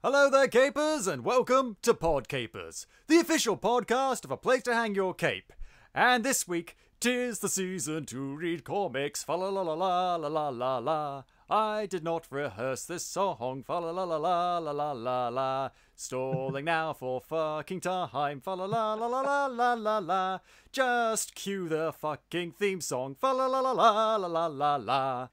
Hello there, capers, and welcome to PodCapers, the official podcast of a place to hang your cape. And this week, 'tis the season to read comics, fa la la la la la la la la. I did not rehearse this song, fa la la la la la la la la. Stalling now for fucking time, fa la la la la la la la la. Just cue the fucking theme song, fa la la la la la la la la.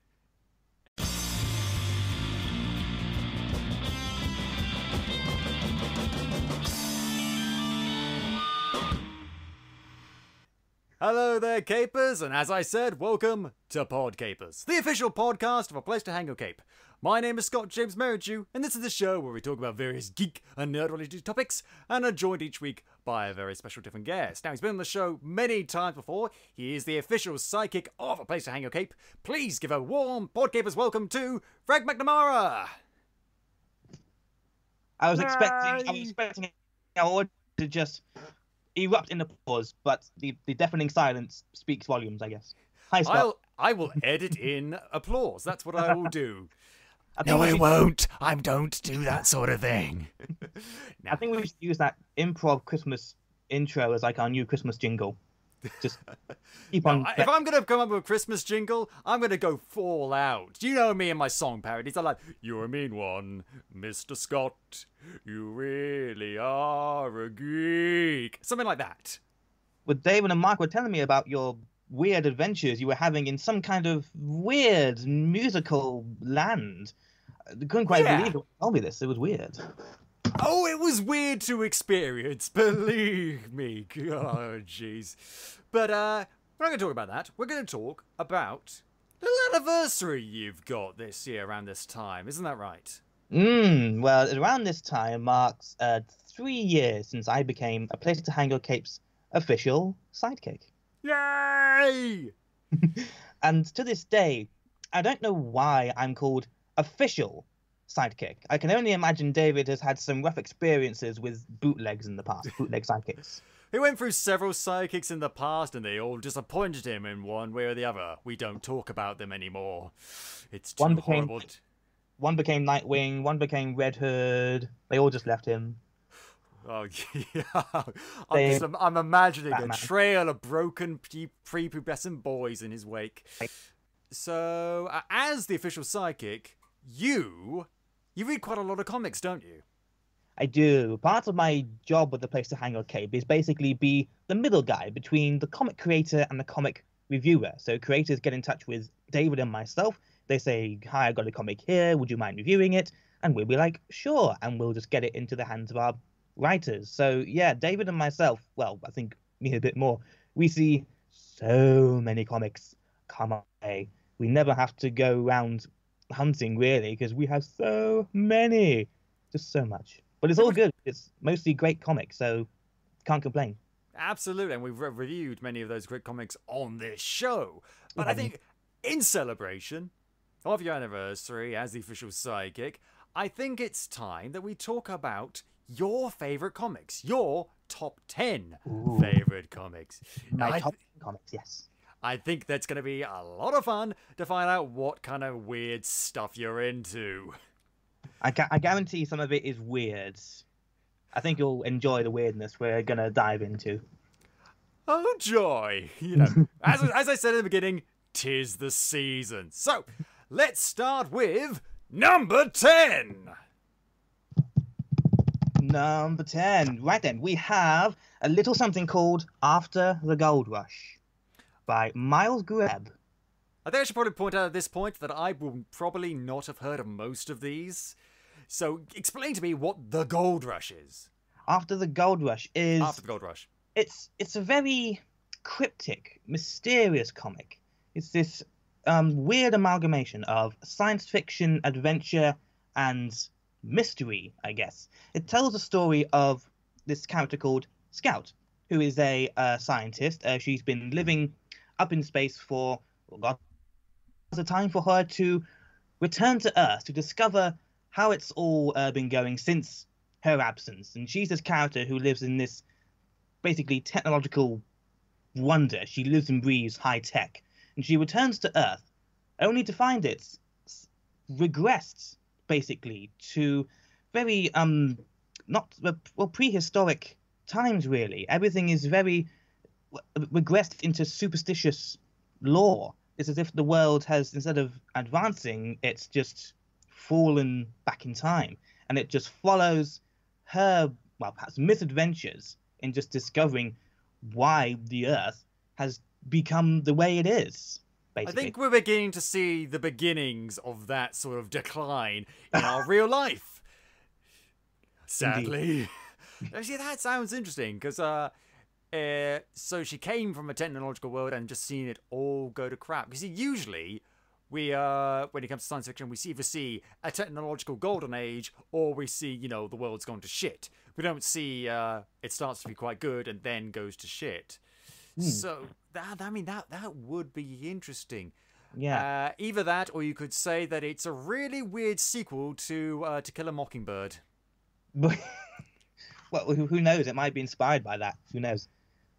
Hello there, capers, and as I said, welcome to PodCapers, the official podcast of a place to hang your cape. My name is Scott James Merridew, and this is the show where we talk about various geek and nerd-related topics, and are joined each week by a very special different guest. Now, he's been on the show many times before. He is the official sidekick of a place to hang your cape. Please give a warm PodCapers welcome to Frank McNamara. I was expecting our audience to just erupt in applause, but the deafening silence speaks volumes, I guess. Hi, Scott. I will edit in applause. That's what I will do. No, I won't. I don't do that sort of thing. I think we should use that improv Christmas intro as like our new Christmas jingle. Just keep on. If I'm going to come up with a Christmas jingle, I'm going to go full out. You know me and my song parodies. I'm like, you're a mean one, Mr. Scott. You really are a geek. Something like that. Well, David and Mark were telling me about your weird adventures you were having in some kind of weird musical land. I couldn't quite believe it. Tell me this. It was weird. Oh, it was weird to experience, believe me. Oh, jeez. But we're not going to talk about that. We're going to talk about the anniversary you've got this year around this time. Isn't that right? Well, around this time marks 3 years since I became a Place to Hang Your Cape's official sidekick. Yay! And to this day, I don't know why I'm called official sidekick. I can only imagine David has had some rough experiences with bootlegs in the past, bootleg sidekicks. He went through several sidekicks in the past and they all disappointed him in one way or the other. We don't talk about them anymore. It's too horrible. One became Nightwing, one became Red Hood. They all just left him. Oh, yeah. I'm imagining Batman. A trail of broken prepubescent boys in his wake. So, as the official sidekick, you read quite a lot of comics, don't you? I do. Part of my job with the Place to Hang Your Cape is basically be the middle guy between the comic creator and the comic reviewer. So creators get in touch with David and myself. They say, hi, I got a comic here. Would you mind reviewing it? And we'll be like, sure. And we'll just get it into the hands of our writers. So yeah, David and myself, well, I think me a bit more, we see so many comics come our way. We never have to go around hunting, really, because we have so many. Just so much. But it's all good. It's mostly great comics, so can't complain. Absolutely, and we've reviewed many of those great comics on this show. But I think in celebration of your anniversary as the official sidekick, I think it's time that we talk about your favorite comics, your top 10 favorite comics. My top 10 comics, yes. I think that's going to be a lot of fun to find out what kind of weird stuff you're into. I guarantee some of it is weird. I think you'll enjoy the weirdness we're going to dive into. Oh, joy. You know, as I said in the beginning, 'tis the season. So, let's start with number 10. Number 10. Right then, we have a little something called After the Gold Rush by Miles Greb. I think I should probably point out at this point that I will probably not have heard of most of these. So explain to me what the Gold Rush is. After the Gold Rush is... After the Gold Rush. It's a very cryptic, mysterious comic. It's this weird amalgamation of science fiction, adventure, and mystery, I guess. It tells the story of this character called Scout, who is a scientist. She's been living up in space for, oh God, it's a time for her to return to Earth to discover how it's all been going since her absence. And she's this character who lives in this basically technological wonder. She lives and breathes high tech. And she returns to Earth only to find it's regressed, basically, to very not well prehistoric times really. Everything is very regressed into superstitious lore. It's as if the world has, instead of advancing, it's just fallen back in time, and it just follows her, well, perhaps misadventures in just discovering why the Earth has become the way it is. Basically. I think we're beginning to see the beginnings of that sort of decline in our real life. Sadly. Actually, that sounds interesting, because so she came from a technological world and just seen it all go to crap. Because usually, when it comes to science fiction, we either see a technological golden age, or we see, you know, the world's gone to shit. We don't see it starts to be quite good and then goes to shit. So that would be interesting. Yeah. Either that, or you could say that it's a really weird sequel to Kill a Mockingbird. Well, who knows? It might be inspired by that. Who knows?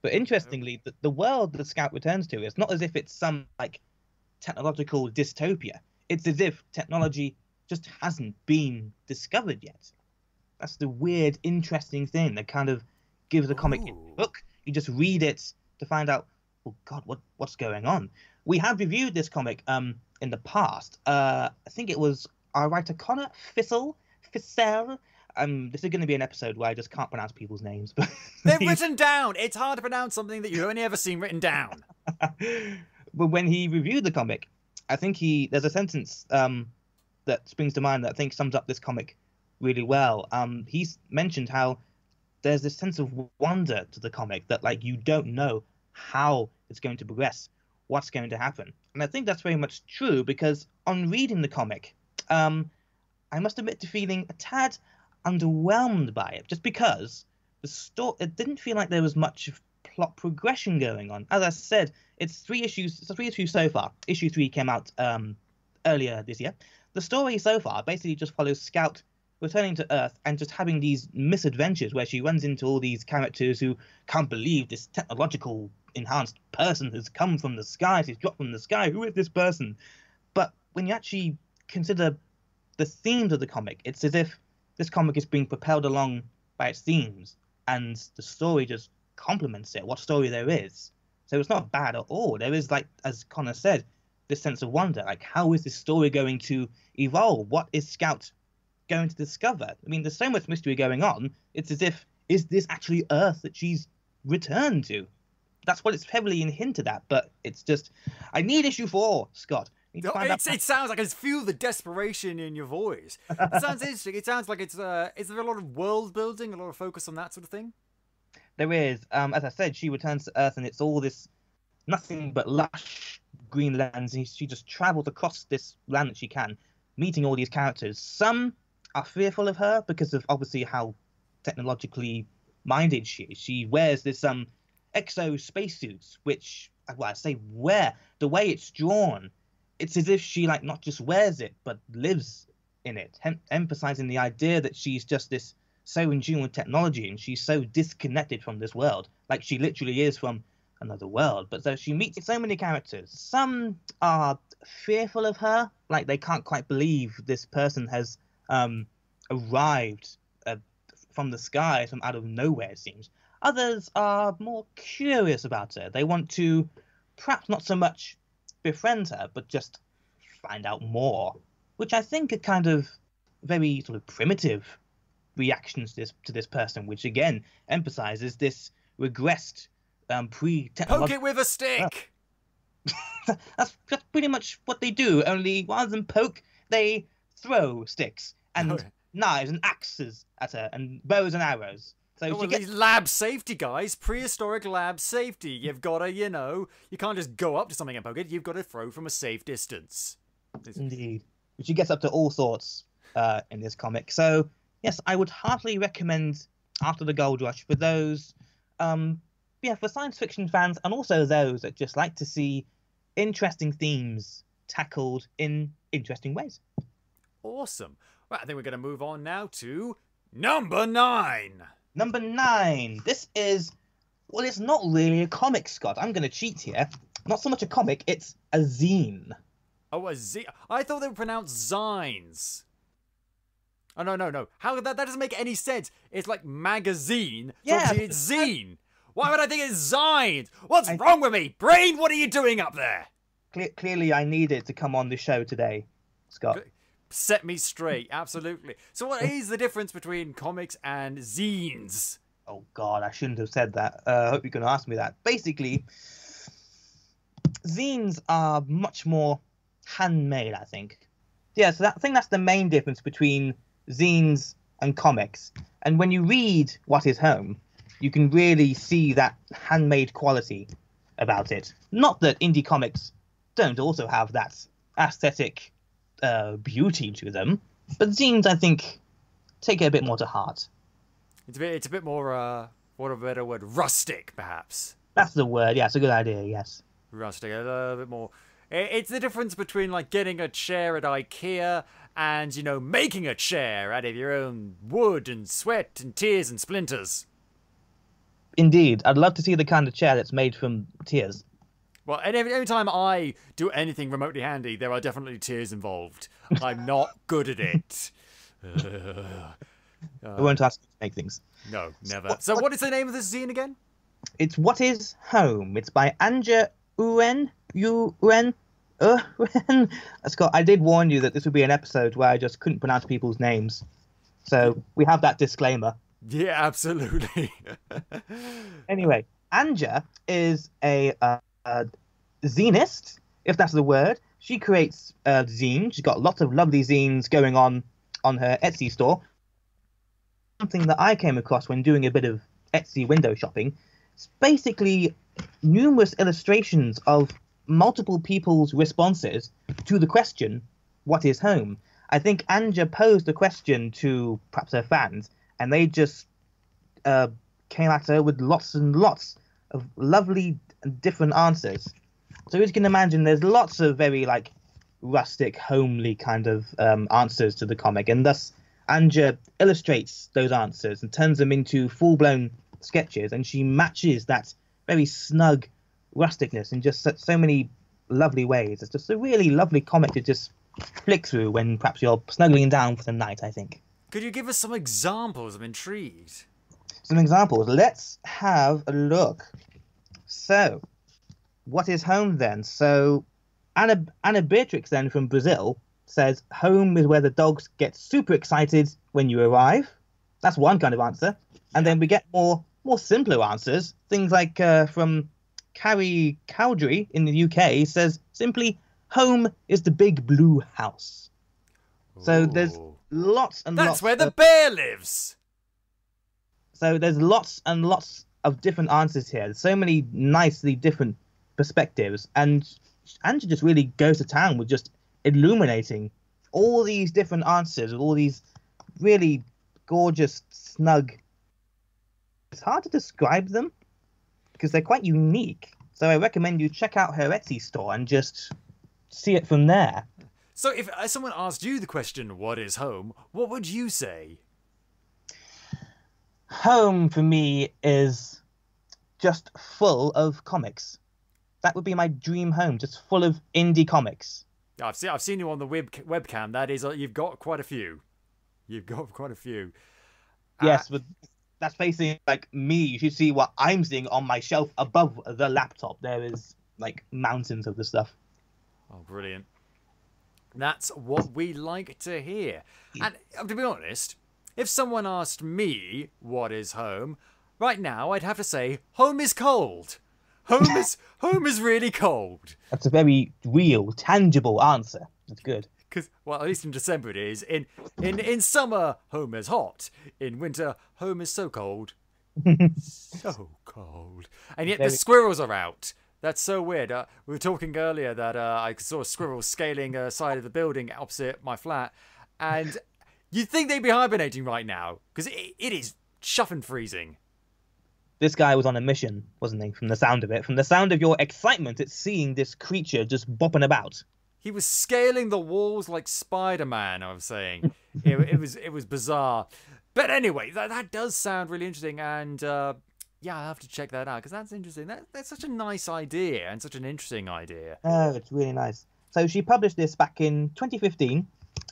But interestingly, the world that Scout returns to is not as if it's some like technological dystopia. It's as if technology just hasn't been discovered yet. That's the weird, interesting thing that kind of gives the comic a hook. You just read it to find out, oh God, what's going on? We have reviewed this comic in the past. I think it was our writer Connor Fissell. This is going to be an episode where I just can't pronounce people's names. But they're written down. It's hard to pronounce something that you've only ever seen written down. But when he reviewed the comic, I think there's a sentence that springs to mind that I think sums up this comic really well. He's mentioned how there's this sense of wonder to the comic that, like, you don't know how it's going to progress, what's going to happen. And I think that's very much true, because on reading the comic, I must admit to feeling a tad underwhelmed by it, just because it didn't feel like there was much plot progression going on. As I said, it's 3 issues. It's 3 issues so far. Issue 3 came out earlier this year. The story so far basically just follows Scout returning to Earth and just having these misadventures where she runs into all these characters who can't believe this technological enhanced person has come from the sky. She's dropped from the sky. Who is this person? But when you actually consider the themes of the comic, it's as if this comic is being propelled along by its themes, and the story just complements it, what story there is. So it's not bad at all. There is, like, as Connor said, this sense of wonder. Like, how is this story going to evolve? What is Scout going to discover? I mean, there's so much mystery going on. It's as if, is this actually Earth that she's returned to? That's what it's heavily hinted at, but it's just, I need issue 4, Scott. It sounds like I just feel the desperation in your voice. It sounds interesting. It sounds like is there a lot of world building, a lot of focus on that sort of thing? There is. As I said, she returns to Earth, and it's all this nothing but lush green lands. And she just travels across this land that she can, meeting all these characters. Some are fearful of her because of obviously how technologically minded she is. She wears this exo spacesuits, which, well, I say wear, the way it's drawn, it's as if she, like, not just wears it but lives in it, emphasizing the idea that she's just this so in tune with technology and she's so disconnected from this world, like she literally is from another world. But so she meets so many characters. Some are fearful of her, like they can't quite believe this person has arrived from the sky, from out of nowhere, it seems. Others are more curious about her. They want to perhaps not so much befriend her, but just find out more, which I think are kind of very sort of primitive reactions to this person, which again emphasizes this regressed pre-technological... Poke it with a stick! That's pretty much what they do, only rather than poke, they throw sticks and knives and axes at her and bows and arrows. So these lab safety guys, prehistoric lab safety. You've got to, you can't just go up to something and poke it. You've got to throw from a safe distance. Indeed. Which she gets up to all sorts in this comic. So, yes, I would heartily recommend After the Gold Rush for those, for science fiction fans and also those that just like to see interesting themes tackled in interesting ways. Awesome. Well, I think we're going to move on now to number 9. Number 9. This is, well, it's not really a comic, Scott. I'm going to cheat here. Not so much a comic, it's a zine. Oh, a zine. I thought they were pronounced zines. Oh, no. How that doesn't make any sense. It's like magazine. So Yeah. obviously it's zine. Why would I think it's zine? What's wrong with me? Brain, what are you doing up there? Clearly, I needed to come on the show today, Scott. Set me straight, absolutely. So what is the difference between comics and zines? Oh, God, I shouldn't have said that. I hope you're going to ask me that. Basically, zines are much more handmade, I think. Yeah, so I think that's the main difference between zines and comics. And when you read What Is Home, you can really see that handmade quality about it. Not that indie comics don't also have that aesthetic beauty to them, but zines, I think, take it a bit more to heart. It's a bit more, what a better word, rustic, perhaps. That's the word. Yeah, it's a good idea. Yes. Rustic, a little bit more. It's the difference between like getting a chair at IKEA and, you know, making a chair out of your own wood and sweat and tears and splinters. Indeed, I'd love to see the kind of chair that's made from tears. Well, and every time I do anything remotely handy, there are definitely tears involved. I'm not good at it. I won't ask you to make things. No, never. So what is the name of this zine again? It's What Is Home. It's by Anja Uren. Scott, I did warn you that this would be an episode where I just couldn't pronounce people's names. So we have that disclaimer. Yeah, absolutely. Anyway, Anja is a zinist, if that's the word. She creates zines. She's got lots of lovely zines going on her Etsy store. Something that I came across when doing a bit of Etsy window shopping. It's basically numerous illustrations of multiple people's responses to the question, what is home? I think Anja posed the question to perhaps her fans, and they just came at her with lots and lots of lovely different answers. So as you can imagine, there's lots of very like rustic, homely kind of answers to the comic, and thus Anja illustrates those answers and turns them into full-blown sketches, and she matches that very snug rusticness in just so many lovely ways. It's just a really lovely comic to just flick through when perhaps you're snuggling down for the night, I think. Could you give us some examples? I'm intrigued. Some examples. Let's have a look. So, what is home then? So, Anna Beatrix then from Brazil says, home is where the dogs get super excited when you arrive. That's one kind of answer. And then we get more simpler answers. Things like from Carrie Cowdery in the UK says simply, home is the big blue house. Ooh. So there's lots and lots. That's where the bear lives. So there's lots and lots of different answers here. There's so many nicely different perspectives. And Anja just really goes to town with just illuminating all these different answers, all these really gorgeous, snug. It's hard to describe them because they're quite unique. So I recommend you check out her Etsy store and just see it from there. So if someone asked you the question, what is home, what would you say? Home for me is just full of comics. That would be my dream home, just full of indie comics. I've seen you on the webcam. That is, you've got quite a few. Yes, but that's basically like me. You should see what I'm seeing on my shelf above the laptop. There is like mountains of the stuff. Oh, brilliant. That's what we like to hear. And to be honest, if someone asked me what is home, right now I'd have to say home is cold. Home is really cold. That's a very real, tangible answer. That's good. Because, well, at least in December it is. In summer, home is hot. In winter, home is so cold. So cold. And yet the squirrels are out. That's so weird. We were talking earlier that I saw a squirrel scaling a side of the building opposite my flat. And you'd think they'd be hibernating right now. Because it is chuffing freezing. This guy was on a mission, wasn't he? From the sound of it. From the sound of your excitement at seeing this creature just bopping about. He was scaling the walls like Spider-Man, I was saying. it was bizarre. But anyway, that does sound really interesting. And yeah, I'll have to check that out because that's interesting. That's such a nice idea and such an interesting idea. Oh, it's really nice. So she published this back in 2015.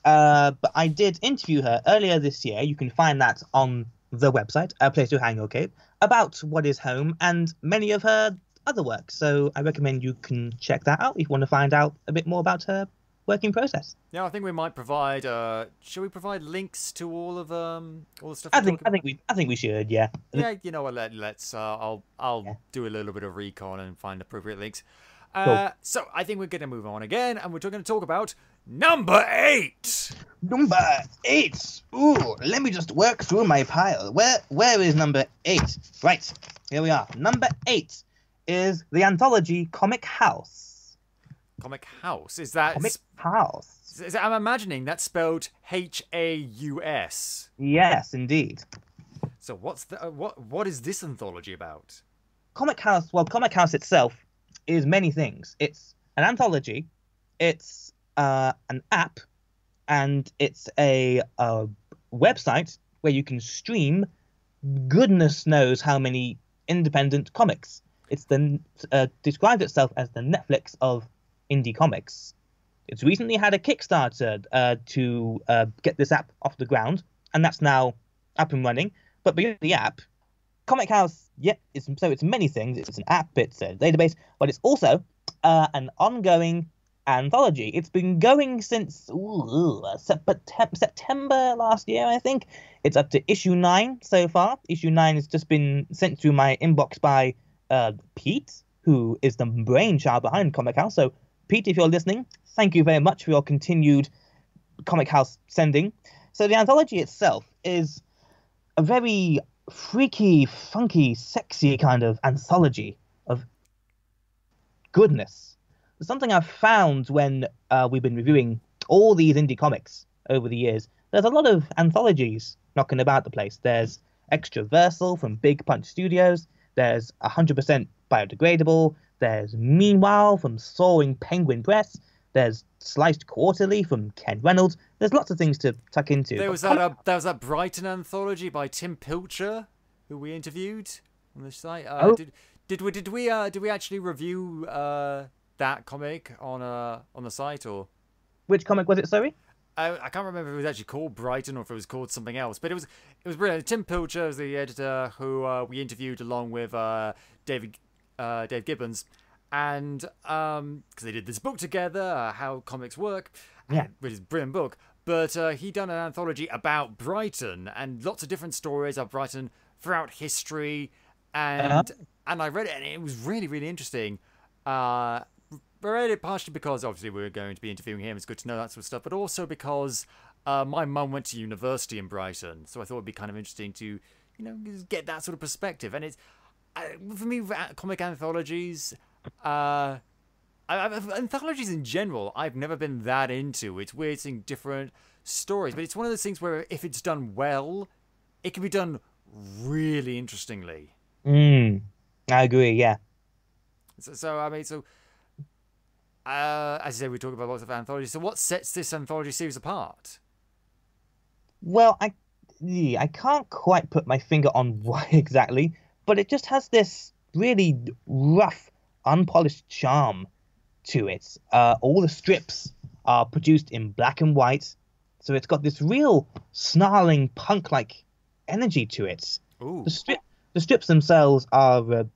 But I did interview her earlier this year. You can find that on the website, A Place to Hang Your Cape, about what is home and many of her other work. So I recommend you can check that out if you want to find out a bit more about her working process. Yeah, I think we might provide. Shall we provide links to all of all the stuff? I think we should. Yeah. Yeah, you know what? Let's. I'll Yeah. do a little bit of recon and find appropriate links. Cool. So I think we're going to move on again, and we're going to talk about number 8. Number 8. Ooh, let me just work through my pile. Where is number 8? Right, here we are. Number 8 is the anthology Comichaus. Comichaus, is that? Comichaus. I'm imagining that's spelled Haus. Yes, indeed. So what's the what is this anthology about? Comichaus. Well, Comichaus itself is many things. It's an anthology. It's an app, and it's a website where you can stream goodness knows how many independent comics. It's described itself as the Netflix of indie comics. It's recently had a Kickstarter to get this app off the ground, and that's now up and running. But beyond the app, Comichaus, it's many things. It's an app, it's a database, but it's also an ongoing anthology. It's been going since September last year, I think. It's up to issue 9 so far. Issue 9 has just been sent through my inbox by Pete, who is the brainchild behind Comichaus. So, Pete, if you're listening, thank you very much for your continued Comichaus sending. So the anthology itself is a very freaky, funky, sexy kind of anthology of goodness. Something I've found when we've been reviewing all these indie comics over the years. There's a lot of anthologies knocking about the place. There's Extraversal from Big Punch Studios. There's 100% Biodegradable. There's Meanwhile from Soaring Penguin Press. There's Sliced Quarterly from Ken Reynolds. There's lots of things to tuck into. There was that Brighton anthology by Tim Pilcher, who we interviewed on the site. Did we actually review that comic on the site, or which comic was it? Sorry, I can't remember if it was actually called Brighton or if it was called something else. But it was brilliant. Tim Pilcher is the editor who we interviewed along with Dave Gibbons, and because they did this book together, How Comics Work, which is a brilliant book. But he done an anthology about Brighton and lots of different stories of Brighton throughout history, and I read it and it was really, really interesting. I read it partially because obviously we were going to be interviewing him. It's good to know that sort of stuff, but also because my mum went to university in Brighton, so I thought it'd be kind of interesting to get that sort of perspective. And it's for me, comic anthologies. Anthologies in general, I've never been that into. It's weird seeing different stories, but it's one of those things where if it's done well, it can be done really interestingly. I agree, yeah. So as I say, we talk about lots of anthologies. So what sets this anthology series apart? Well, I can't quite put my finger on why exactly, but it just has this really rough, unpolished charm to it. All the strips are produced in black and white, so it's got this real snarling punk-like energy to it. Ooh. The strips themselves are a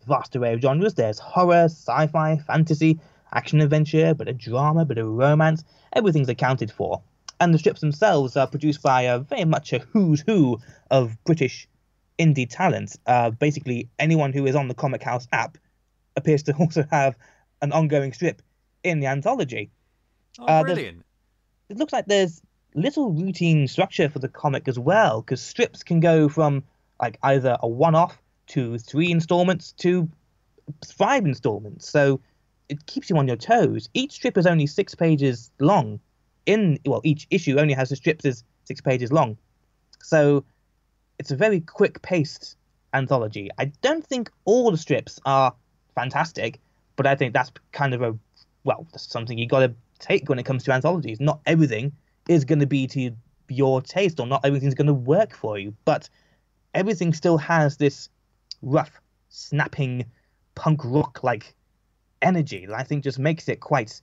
vast array of genres. There's horror, sci-fi, fantasy, action-adventure, bit of drama, bit of romance. Everything's accounted for. And the strips themselves are produced by very much a who's who of British indie talent. Basically, anyone who is on the Comichaus app appears to also have an ongoing strip in the anthology. Oh, brilliant. It looks like there's little routine structure for the comic as well, because strips can go from like either a one-off to 3 installments to 5 installments. So it keeps you on your toes. Each strip is only 6 pages long. Each issue only has the strips is 6 pages long. So it's a very quick-paced anthology. I don't think all the strips are fantastic, but I think that's kind of that's something you got to take when it comes to anthologies. Not everything is going to be to your taste, or not everything's going to work for you, but everything still has this rough, snapping, punk rock-like energy that I think just makes it quite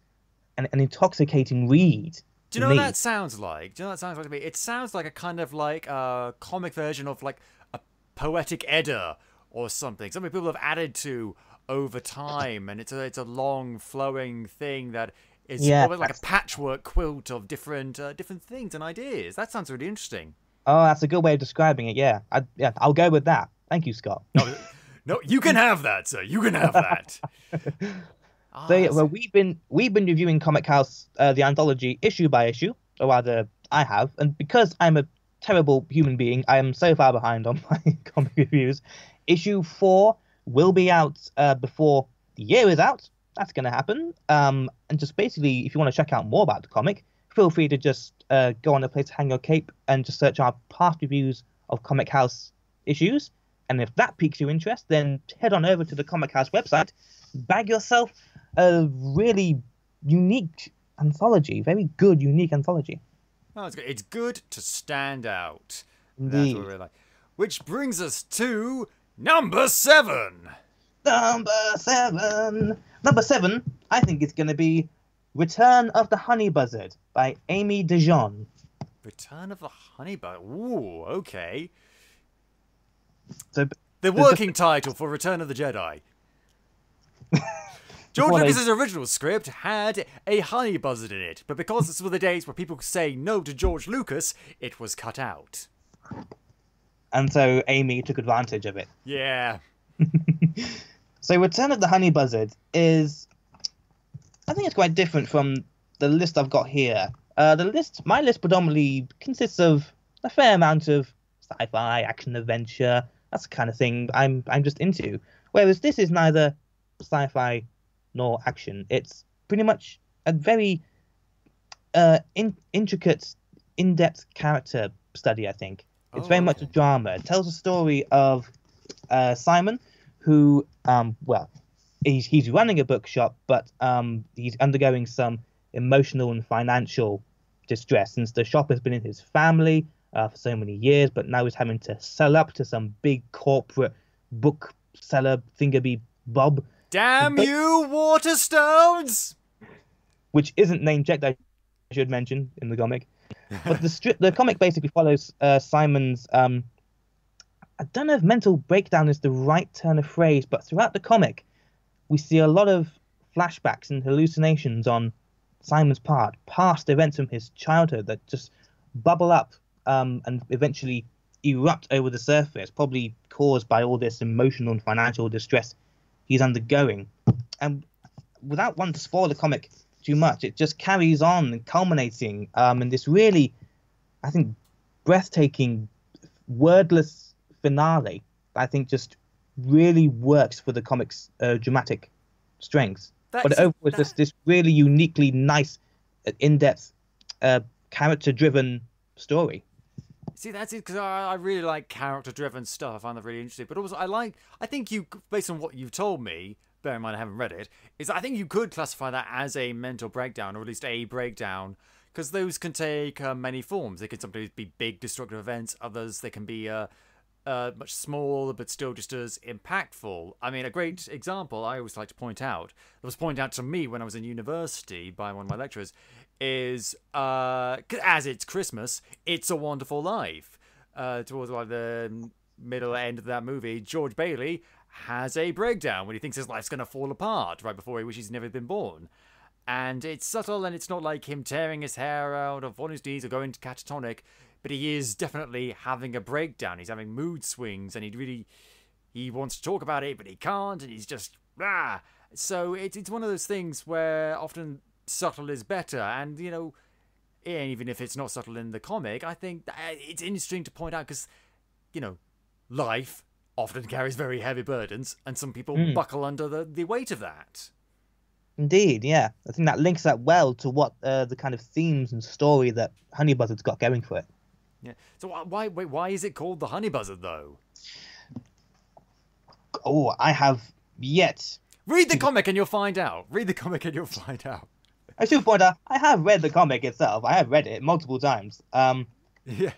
an intoxicating read. Do you know what that sounds like? Do you know what that sounds like to me? It sounds like a kind of like a comic version of like a poetic Edda or something. Something people have added to over time, and it's a long flowing thing that is almost like a patchwork quilt of different things and ideas. That sounds really interesting. Oh, that's a good way of describing it. Yeah, I'll go with that. Thank you, Scott. No, you can have that, sir. You can have that. So we've been reviewing Comichaus, the anthology, issue by issue, or rather, I have, and because I'm a terrible human being, I am so far behind on my comic reviews. Issue 4 will be out before the year is out. That's going to happen. And just basically, if you want to check out more about the comic, feel free to just go on a place to hang your cape and just search our past reviews of Comichaus issues. And if that piques your interest, then head on over to the Comichaus website, bag yourself a really unique anthology, very good, unique anthology. Oh, it's good. It's good to stand out. Indeed. That's what we like. Which brings us to number 7. Number 7, I think it's going to be Return of the Honey Buzzard by Amy DeJean. Return of the Honey Buzzard. Ooh, okay. So the working title for Return of the Jedi. George Lucas's original script had a honey buzzard in it, but because this were the days where people could say no to George Lucas, it was cut out. And so Amy took advantage of it. Yeah. So Return of the Honey Buzzard is, I think it's quite different from the list I've got here. My list predominantly consists of a fair amount of sci-fi, action, adventure. That's the kind of thing I'm just into. Whereas this is neither sci-fi nor action. It's pretty much a very intricate, in-depth character study, I think. It's very much a drama. It tells a story of Simon, who, he's running a bookshop, but he's undergoing some emotional and financial distress since the shop has been in his family for so many years, but now he's having to sell up to some big corporate bookseller thingaby bob. Damn you, Waterstones! Which isn't name checked, I should mention, in the comic. But the comic basically follows Simon's, I don't know if mental breakdown is the right turn of phrase, but throughout the comic, we see a lot of flashbacks and hallucinations on Simon's part, past events from his childhood that just bubble up and eventually erupt over the surface, probably caused by all this emotional and financial distress he's undergoing. And without wanting to spoil the comic too much, it just carries on and culminating in this really, I think, breathtaking, wordless finale. I think just really works for the comic's dramatic strengths. But overall, it's just this really uniquely nice, in-depth, character-driven story. See, that's it, because I really like character-driven stuff. I find that really interesting. But also, I think you, based on what you've told me, bear in mind I haven't read it, is I think you could classify that as a mental breakdown, or at least a breakdown, because those can take many forms. They can sometimes be big, destructive events. Others, they can be much smaller, but still just as impactful. I mean, a great example I always like to point out, that was pointed out to me when I was in university by one of my lecturers, is, as it's Christmas, It's a Wonderful Life. Towards like the middle end of that movie, George Bailey has a breakdown when he thinks his life's going to fall apart right before he wishes he'd never been born. And it's subtle, and it's not like him tearing his hair out or on his knees or going catatonic, but he is definitely having a breakdown. He's having mood swings, and he wants to talk about it, but he can't, and he's just, ah. So it's one of those things where often subtle is better, and, you know, even if it's not subtle in the comic, I think it's interesting to point out, because, you know, life often carries very heavy burdens, and some people buckle under the weight of that. Indeed, yeah. I think that links that well to what the kind of themes and story that Honey Buzzard's got going for it. Yeah. So why is it called the Honey Buzzard, though? Oh, I have yet. Read the comic and you'll find out. Read the comic and you'll find out. I should point out, I have read the comic itself. I have read it multiple times. Yeah.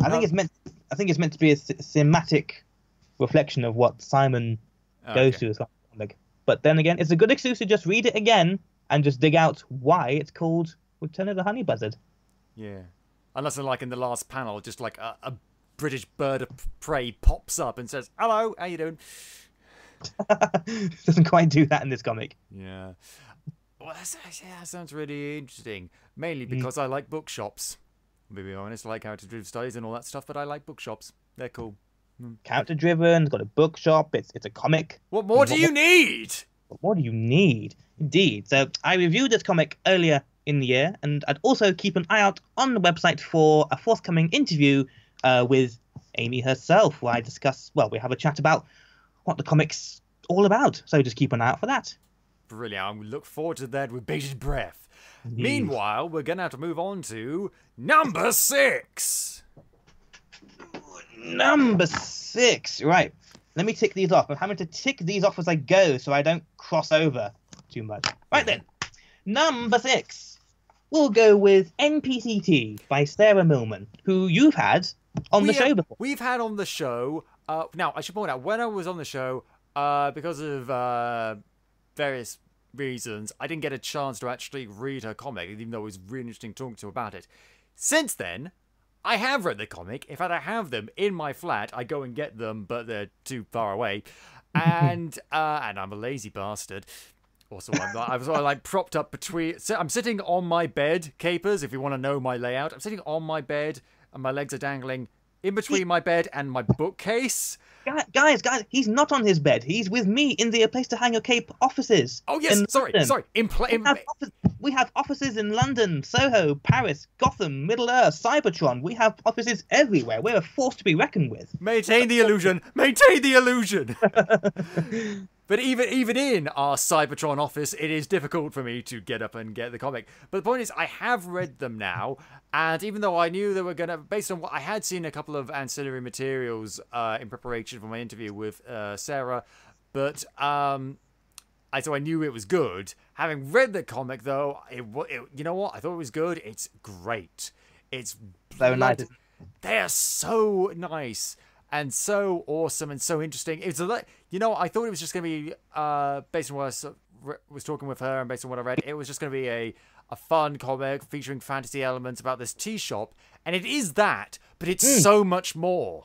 I think it's meant to be a thematic reflection of what Simon goes through as a comic. But then again, it's a good excuse to just read it again and just dig out why it's called Return of the Honey Buzzard. Yeah. Unless, like in the last panel, just like a British bird of prey pops up and says, "Hello, how you doing?" Doesn't quite do that in this comic. Yeah. Well, that sounds really interesting. Mainly because I like bookshops. To be honest, I like character-driven studies and all that stuff, but I like bookshops. They're cool. Character-driven, got a bookshop, it's a comic. What more do you need? What more do you need? Indeed. So I reviewed this comic earlier in the year, and I'd also keep an eye out on the website for a forthcoming interview with Amy herself, where we have a chat about what the comic's all about. So just keep an eye out for that. Brilliant. We look forward to that with bated breath. Indeed. Meanwhile, we're going to have to move on to number 6. Number 6. Right. Let me tick these off. I'm having to tick these off as I go so I don't cross over too much. Right then. Number 6. We'll go with NPC Tea by Sarah Millman, who you've had on the show before. We've had on the show. Now, I should point out, when I was on the show, because of various reasons, I didn't get a chance to actually read her comic, even though it was really interesting talking to her about it. Since then, I have read the comic. In fact, I have them in my flat. I go and get them, but they're too far away. And I'm a lazy bastard. Also, I was like propped up between... So I'm sitting on my bed, Capers, if you want to know my layout. I'm sitting on my bed, and my legs are dangling in between my bed and my bookcase. Guys, he's not on his bed. He's with me in the Place to Hang Your Cape offices. Oh, yes, sorry. We have offices in London, Soho, Paris, Gotham, Middle-earth, Cybertron. We have offices everywhere. We're a force to be reckoned with. Maintain the illusion. Maintain the illusion. But even in our Cybertron office, it is difficult for me to get up and get the comic. But the point is, I have read them now, and even though I knew they were going to, based on what I had seen a couple of ancillary materials in preparation for my interview with Sarah, but so I knew it was good. Having read the comic, though, you know what? I thought it was good. It's great. It's so nice. They're so nice. And so awesome and so interesting. It's I thought it was just going to be, based on what I was talking with her and based on what I read, it was just going to be a fun comic featuring fantasy elements about this tea shop. And it is that, but it's so much more.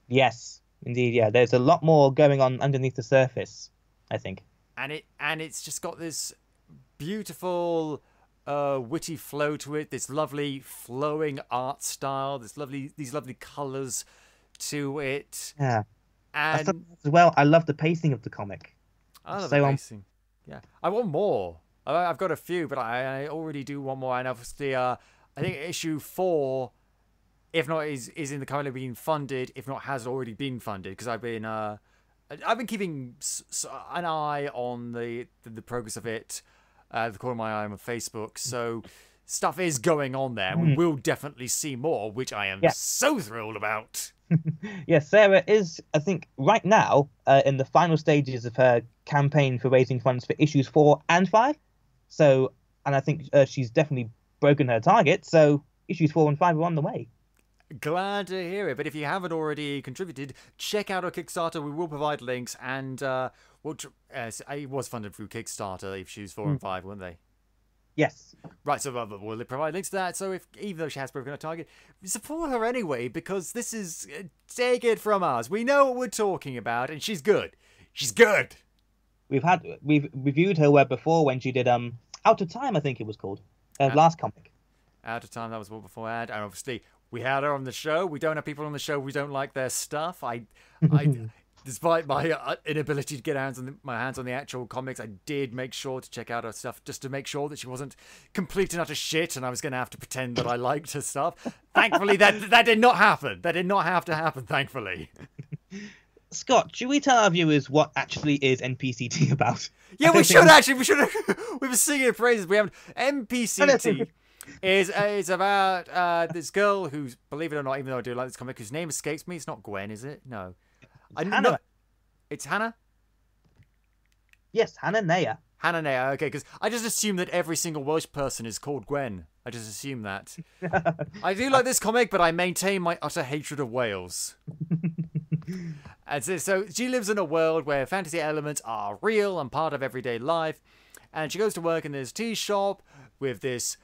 Yes, indeed, yeah. There's a lot more going on underneath the surface, I think. And it's just got this beautiful, witty flow to it, this lovely flowing art style, these lovely colours to it. Yeah. And as well, I love the pacing of the comic. I love the pacing. Yeah. I want more. I've got a few, but I already do want more. And obviously, I think issue 4, if not is in the currently being funded, if not has already been funded, because I've been keeping an eye on the progress of it, the corner of my eye on Facebook. So stuff is going on there. We will definitely see more, which I am so thrilled about. Yes, Sarah is, I think, right now in the final stages of her campaign for raising funds for issues 4 and 5. So, and I think she's definitely broken her target. So issues 4 and 5 are on the way. Glad to hear it. But if you haven't already contributed, check out our Kickstarter. We will provide links, and it was funded through Kickstarter. Issues 4 and 5, weren't they? Yes. Right, so we'll provide links to that. So even though she has broken her target, support her anyway, because this is, take it from us, we know what we're talking about, and she's good. She's good. We've reviewed her web before when she did Out of Time, I think it was called, last comic. Out of Time, that was what beforehand, and obviously we had her on the show. We don't have people on the show we don't like their stuff. Despite my inability to get my hands on the actual comics, I did make sure to check out her stuff just to make sure that she wasn't complete and utter shit, and I was going to have to pretend that I liked her stuff. Thankfully, that did not happen. That did not have to happen, thankfully. Scott, should we tell our viewers what actually is NPC Tea about? Yeah, we should actually. We were singing praises. We haven't. NPC Tea is about this girl who's, believe it or not, even though I do like this comic, whose name escapes me. It's not Gwen, is it? No. Hannah. It's Hannah? Yes, Hannah Naya. Hannah Naya, okay, because I just assume that every single Welsh person is called Gwen. I just assume that. I do like this comic, but I maintain my utter hatred of Wales. And so she lives in a world where fantasy elements are real and part of everyday life. And she goes to work in this tea shop with this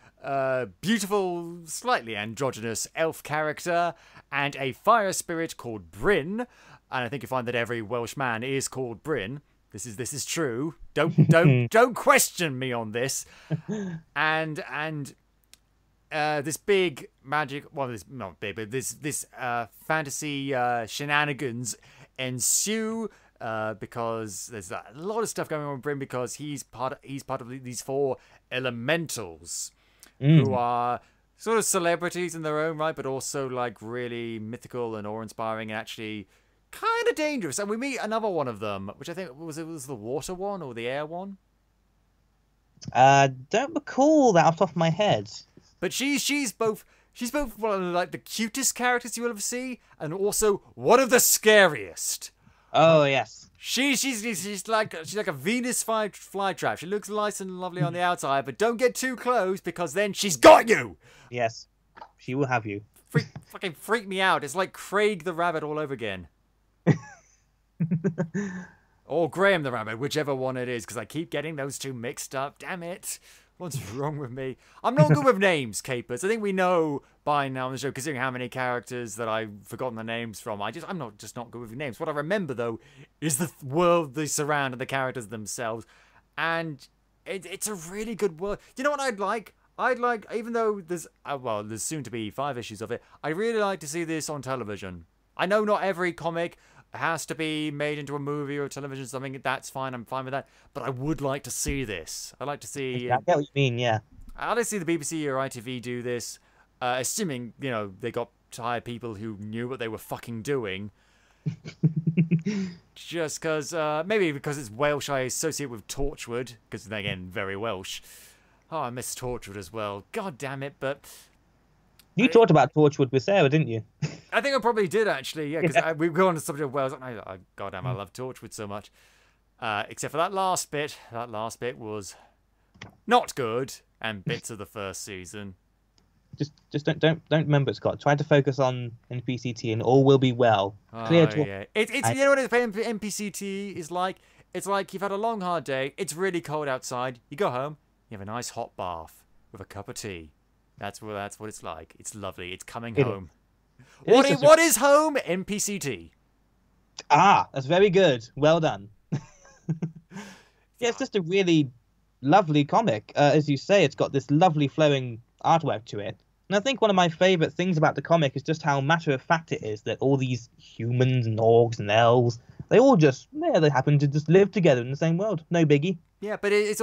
beautiful, slightly androgynous elf character, and a fire spirit called Bryn. And I think you find that every Welsh man is called Bryn. This is true. Don't question me on this. And this big magic, well, this not big, but this fantasy shenanigans ensue because there's a lot of stuff going on with Bryn because he's part of these 4 elementals who are sort of celebrities in their own right, but also like really mythical and awe-inspiring and actually kind of dangerous. And we meet another one of them, which I think was the water one or the air one. Don't recall that off the top of my head. But she's both one of like the cutest characters you will ever see, and also one of the scariest. Oh yes. She's like a Venus flytrap. She looks nice and lovely on the outside, but don't get too close because then she's got you. Yes, she will have you. Fucking freak me out. It's like Craig the Rabbit all over again. Or Graham the Rabbit, whichever one it is, because I keep getting those two mixed up. Damn it. What's wrong with me? I'm not good with names, Capers. I think we know by now on the show, considering how many characters that I've forgotten the names from. I'm not good with names. What I remember, though, is the world they surround and the characters themselves. And it's a really good world. You know what I'd like? Even though there's soon to be 5 issues of it, I'd really like to see this on television. I know not every comic has to be made into a movie or television or something. That's fine. I'm fine with that. But I would like to see this. I'd like to see... I get what you mean, yeah. I'd like to see the BBC or ITV do this, assuming, they got to hire people who knew what they were fucking doing. Just because... maybe because it's Welsh, I associate with Torchwood, because, again, very Welsh. Oh, I miss Torchwood as well. God damn it, but... You talked about Torchwood with Sarah, didn't you? I think I probably did, actually, yeah, because we go on the subject of Wales. Goddamn, I love Torchwood so much. Except for that last bit. That last bit was not good, and bits of the first season. Just don't remember, Scott. Try to focus on NPC Tea and all will be well. Clear talk. Yeah. It's you know what NPC Tea is like? It's like you've had a long, hard day. It's really cold outside. You go home. You have a nice hot bath with a cup of tea. That's what it's like. It's lovely. It's coming home. What is home? NPC Tea. Ah, that's very good. Well done. Yeah, it's just a really lovely comic. As you say, it's got this lovely flowing artwork to it. And I think one of my favourite things about the comic is just how matter-of-fact it is that all these humans and orcs and elves, they all just, they happen to just live together in the same world. No biggie. Yeah, but it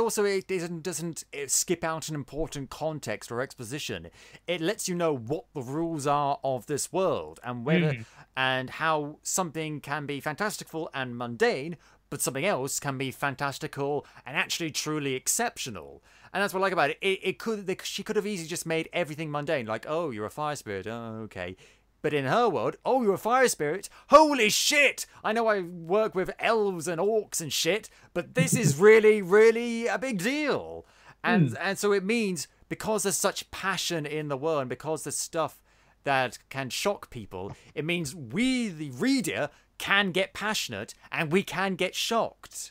doesn't skip out an important context or exposition. It lets you know what the rules are of this world and whether and how something can be fantastical and mundane, but something else can be fantastical and actually truly exceptional. And that's what I like about it. She could have easily just made everything mundane, like, oh, you're a fire spirit, oh, okay. But in her world, oh, you're a fire spirit? Holy shit! I know I work with elves and orcs and shit, but this is really, really a big deal. And so it means, because there's such passion in the world, and because there's stuff that can shock people, it means we, the reader, can get passionate and we can get shocked.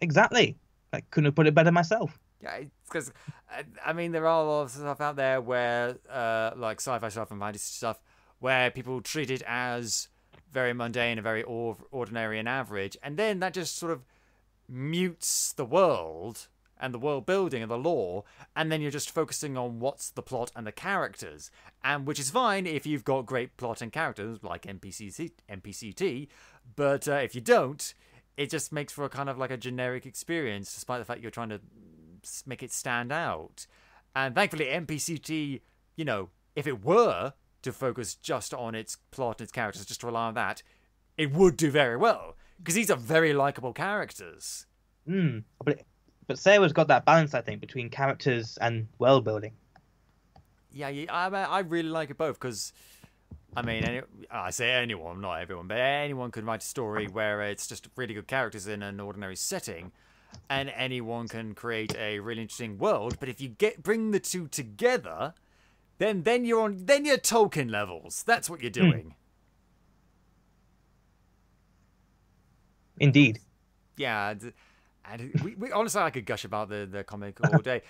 Exactly. I couldn't have put it better myself. Yeah, because, I mean, there are a lot of stuff out there where, like sci-fi stuff and fantasy stuff, where people treat it as very mundane and very ordinary and average, and then that just sort of mutes the world and the world building and the lore, and then you're just focusing on what's the plot and the characters, and which is fine if you've got great plot and characters like NPC Tea, but if you don't, it just makes for a kind of like a generic experience, despite the fact you're trying to make it stand out. And thankfully NPC Tea, if it were to focus just on its plot and its characters, just to rely on that, it would do very well, because these are very likable characters. But Sarah's got that balance, I think, between characters and world building. Yeah, I really like it both, because I mean, I say anyone, not everyone, but anyone could write a story where it's just really good characters in an ordinary setting, and anyone can create a really interesting world. But if you bring the two together, then you're Tolkien levels. That's what you're doing. Indeed. Yeah, And we honestly, I could gush about the comic all day.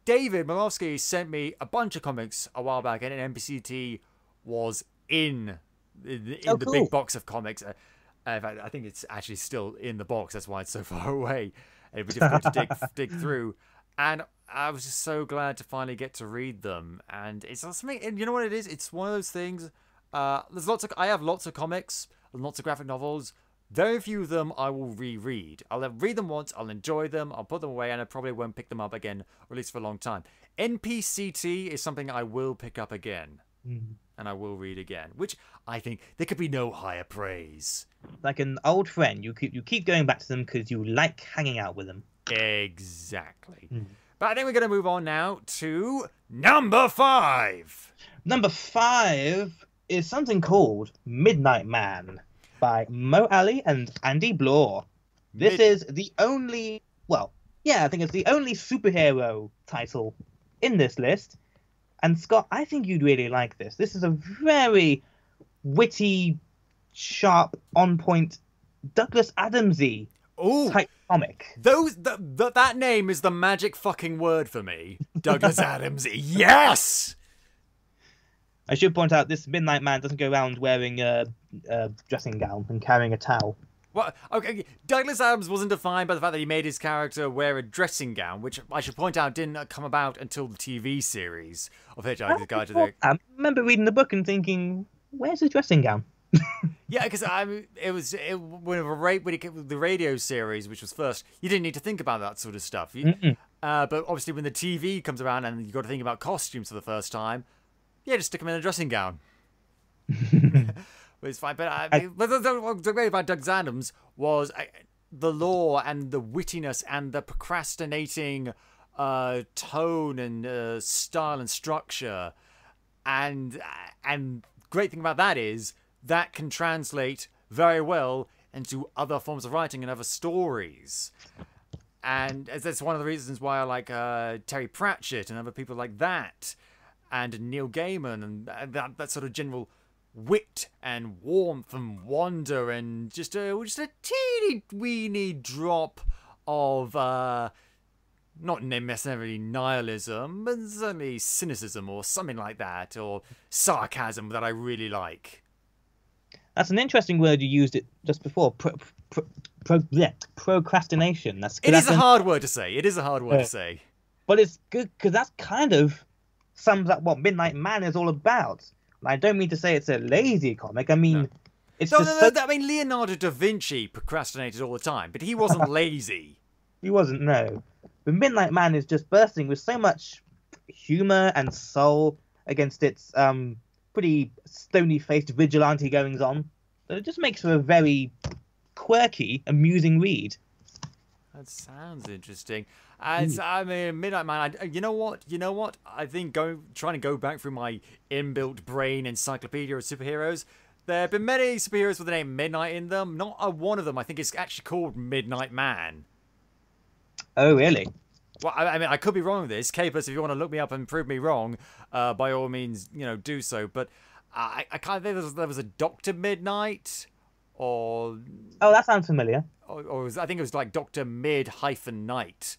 David Malowski sent me a bunch of comics a while back, and NPC Tea was in the big box of comics. In fact, I think it's actually still in the box. That's why it's so far away. And it was difficult to dig through. And I was just so glad to finally get to read them. And it's something. And you know what it is? It's one of those things. I have lots of comics, lots of graphic novels. Very few of them I will reread. I'll read them once, I'll enjoy them, I'll put them away, and I probably won't pick them up again, or at least for a long time. NPC Tea is something I will pick up again, and I will read again, which I think there could be no higher praise. Like an old friend, you keep going back to them because you like hanging out with them. Exactly. But I think we're going to move on now to number 5. Number 5 is something called Midnight Man, by Mo Ali and Andy Blore. This is the only, I think it's the only superhero title in this list. And Scott, I think you'd really like this. This is a very witty, sharp, on-point, Douglas Adamsy type comic. That name is the magic fucking word for me. Douglas Adamsy. Yes! I should point out this Midnight Man doesn't go around wearing a dressing gown and carrying a towel. Well, okay, Douglas Adams wasn't defined by the fact that he made his character wear a dressing gown, which I should point out didn't come about until the TV series of Hitchhiker's Guide to the... I remember reading the book and thinking, where's his dressing gown? Yeah, because when the radio series, which was first, you didn't need to think about that sort of stuff. But obviously when the TV comes around and you've got to think about costumes for the first time, yeah, just stick him in a dressing gown. It's fine. But the great about Douglas Adams was the lore and the wittiness and the procrastinating tone and style and structure. And great thing about that is that can translate very well into other forms of writing and other stories. And that's one of the reasons why I like Terry Pratchett and other people like that. And Neil Gaiman and that sort of general wit and warmth and wonder and just a teeny weeny drop of not necessarily nihilism, but certainly cynicism or something like that, or sarcasm that I really like. That's an interesting word you used it just before. Procrastination. It is a hard word to say. It is a hard word to say. But it's good because that's kind of sums up what Midnight Man is all about. I don't mean to say it's a lazy comic. I mean, it's I mean, Leonardo da Vinci procrastinated all the time, but he wasn't lazy. He wasn't, no. But Midnight Man is just bursting with so much humor and soul against its pretty stony-faced vigilante goings-on that it just makes for a very quirky, amusing read. That sounds interesting. I mean, Midnight Man. You know what? I think trying to go back through my inbuilt brain encyclopedia of superheroes, there have been many superheroes with the name Midnight in them. Not one of them, I think, is actually called Midnight Man. Oh, really? Well, I mean, I could be wrong with this. Capers, if you want to look me up and prove me wrong, by all means, do so. But I can't think there was a Dr. Midnight, or... Oh, that sounds familiar. Or I think it was like Dr. Mid-Night.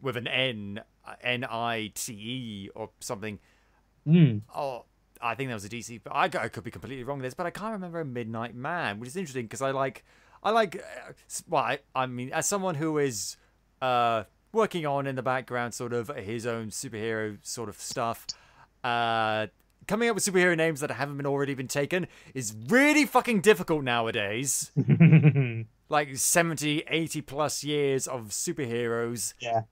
With an N-I-T-E or something. Oh, I think that was a DC. But I could be completely wrong with this, but I can't remember a Midnight Man, which is interesting because I mean, as someone who is working on in the background sort of his own superhero sort of stuff, coming up with superhero names that haven't already been taken is really fucking difficult nowadays. Like 70, 80 plus years of superheroes. Yeah.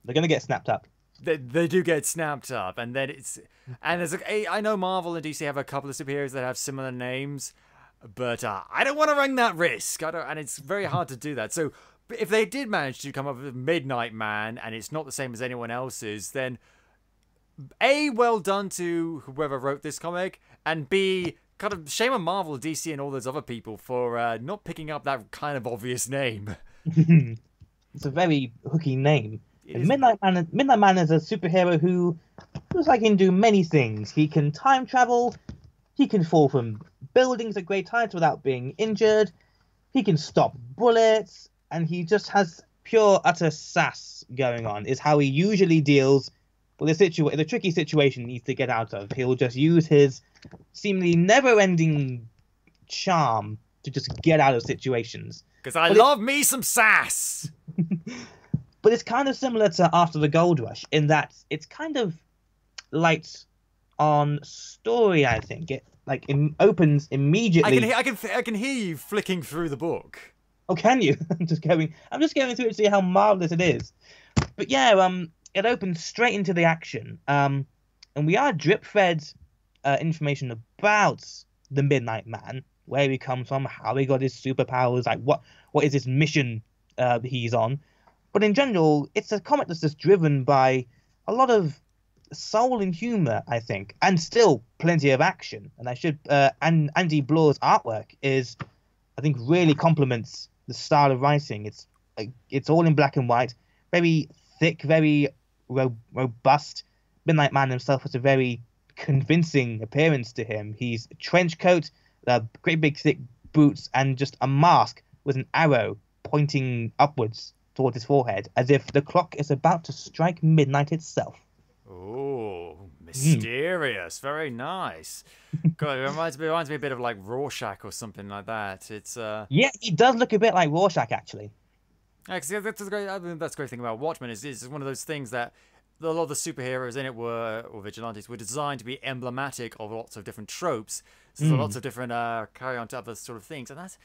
They're going to get snapped up. They do get snapped up. And then I know Marvel and DC have a couple of superheroes that have similar names, but I don't want to run that risk. And it's very hard to do that. So if they did manage to come up with Midnight Man and it's not the same as anyone else's, then A, well done to whoever wrote this comic, and B, kind of shame on Marvel, DC, and all those other people for not picking up that kind of obvious name. It's a very hooky name. Midnight Man is a superhero who looks like he can do many things. He can time travel, he can fall from buildings at great heights without being injured, he can stop bullets, and he just has pure utter sass going on. Is how he usually deals with the tricky situation he needs to get out of. He'll just use his seemingly never-ending charm to just get out of situations. Because I love me some sass. But it's kind of similar to After the Gold Rush in that it's kind of light on story. I think it opens immediately. I can hear you flicking through the book. Oh, can you? I'm just going through it to see how marvelous it is. But yeah, it opens straight into the action. And we are drip-fed information about the Midnight Man, where he comes from, how he got his superpowers, like what is his mission he's on. But in general, it's a comic that's just driven by a lot of soul and humor, I think, and still plenty of action. And Andy Bloor's artwork I think, really complements the style of writing. It's all in black and white, very thick, very robust. Midnight Man himself has a very convincing appearance to him. He's a trench coat, great big thick boots, and just a mask with an arrow pointing upwards towards his forehead, as if the clock is about to strike midnight itself. Oh, mysterious. Very nice. God, it reminds me a bit of like Rorschach or something like that. It's Yeah, he does look a bit like Rorschach, actually. that's a great. I mean, that's a great thing about Watchmen is one of those things that a lot of the superheroes in it or vigilantes were designed to be emblematic of lots of different tropes. So there's lots of different carry on to other sort of things, and that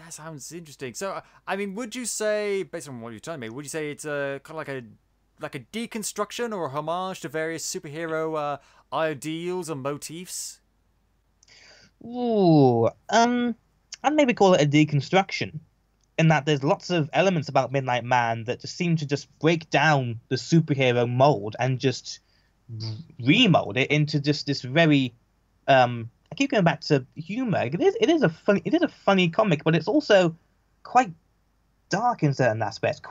sounds interesting. So, I mean, would you say, based on what you're telling me, would you say it's kind of like a deconstruction or a homage to various superhero ideals and motifs? Ooh, I'd maybe call it a deconstruction, in that there's lots of elements about Midnight Man that just seem to just break down the superhero mold and just remold it into just this very I keep going back to humor. It is a funny comic, but it's also quite dark in certain aspects.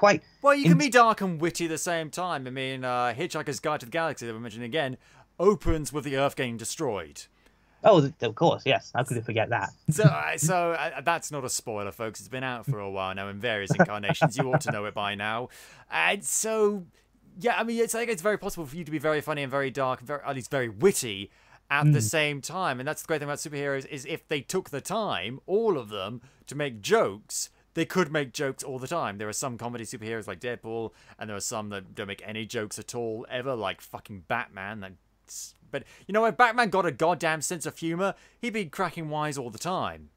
Well, you can be dark and witty at the same time. I mean, Hitchhiker's Guide to the Galaxy, that we mentioned again, opens with the Earth getting destroyed. Oh, of course, yes. How could I forget that? So that's not a spoiler, folks. It's been out for a while now in various incarnations. You ought to know it by now. And so, yeah, I mean, it's very possible for you to be very funny and very dark, and at least very witty at the same time. And that's the great thing about superheroes is if they took the time, all of them, to make jokes, they could make jokes all the time. There are some comedy superheroes like Deadpool, and there are some that don't make any jokes at all ever, like fucking Batman. But you know, if Batman got a goddamn sense of humor, he'd be cracking wise all the time.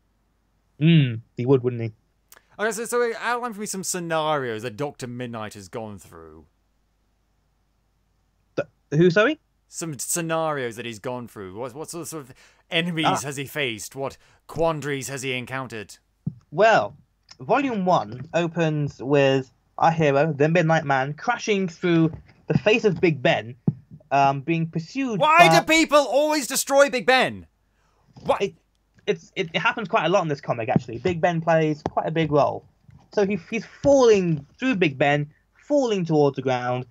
He would, wouldn't he? Okay, so outline for me some scenarios that Dr. Midnight has gone through. Who, sorry? Some scenarios that he's gone through. What sort of enemies has he faced? What quandaries has he encountered? Well, Volume 1 opens with our hero, the Midnight Man, crashing through the face of Big Ben, being pursued Why do people always destroy Big Ben? What? It happens quite a lot in this comic, actually. Big Ben plays quite a big role. So he's falling through Big Ben, falling towards the ground.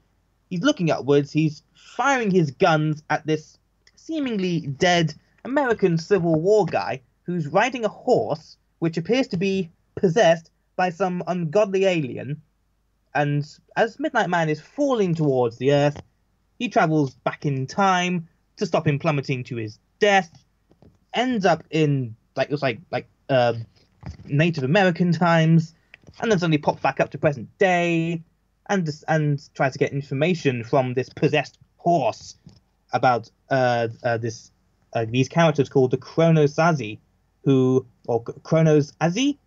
He's looking upwards. He's firing his guns at this seemingly dead American Civil War guy who's riding a horse which appears to be possessed by some ungodly alien. And as Midnight Man is falling towards the earth, he travels back in time to stop him plummeting to his death. Ends up in Native American times, and then suddenly pops back up to present day, and tries to get information from this possessed horse about these characters called the Chronosazi, or Chronosazi.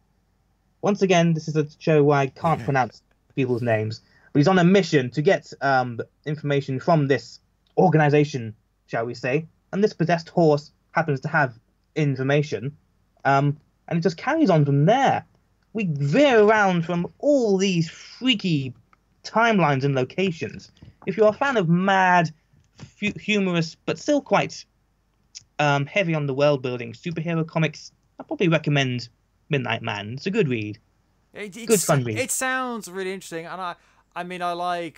Once again, this is a show where I can't pronounce people's names, but he's on a mission to get information from this organization, shall we say, and this possessed horse happens to have information, and it just carries on from there. We veer around from all these freaky timelines and locations. If you're a fan of mad, humorous, but still quite heavy on the world-building superhero comics, I'd probably recommend Midnight Man. It's a good read. Good fun read. It sounds really interesting, and I mean, I like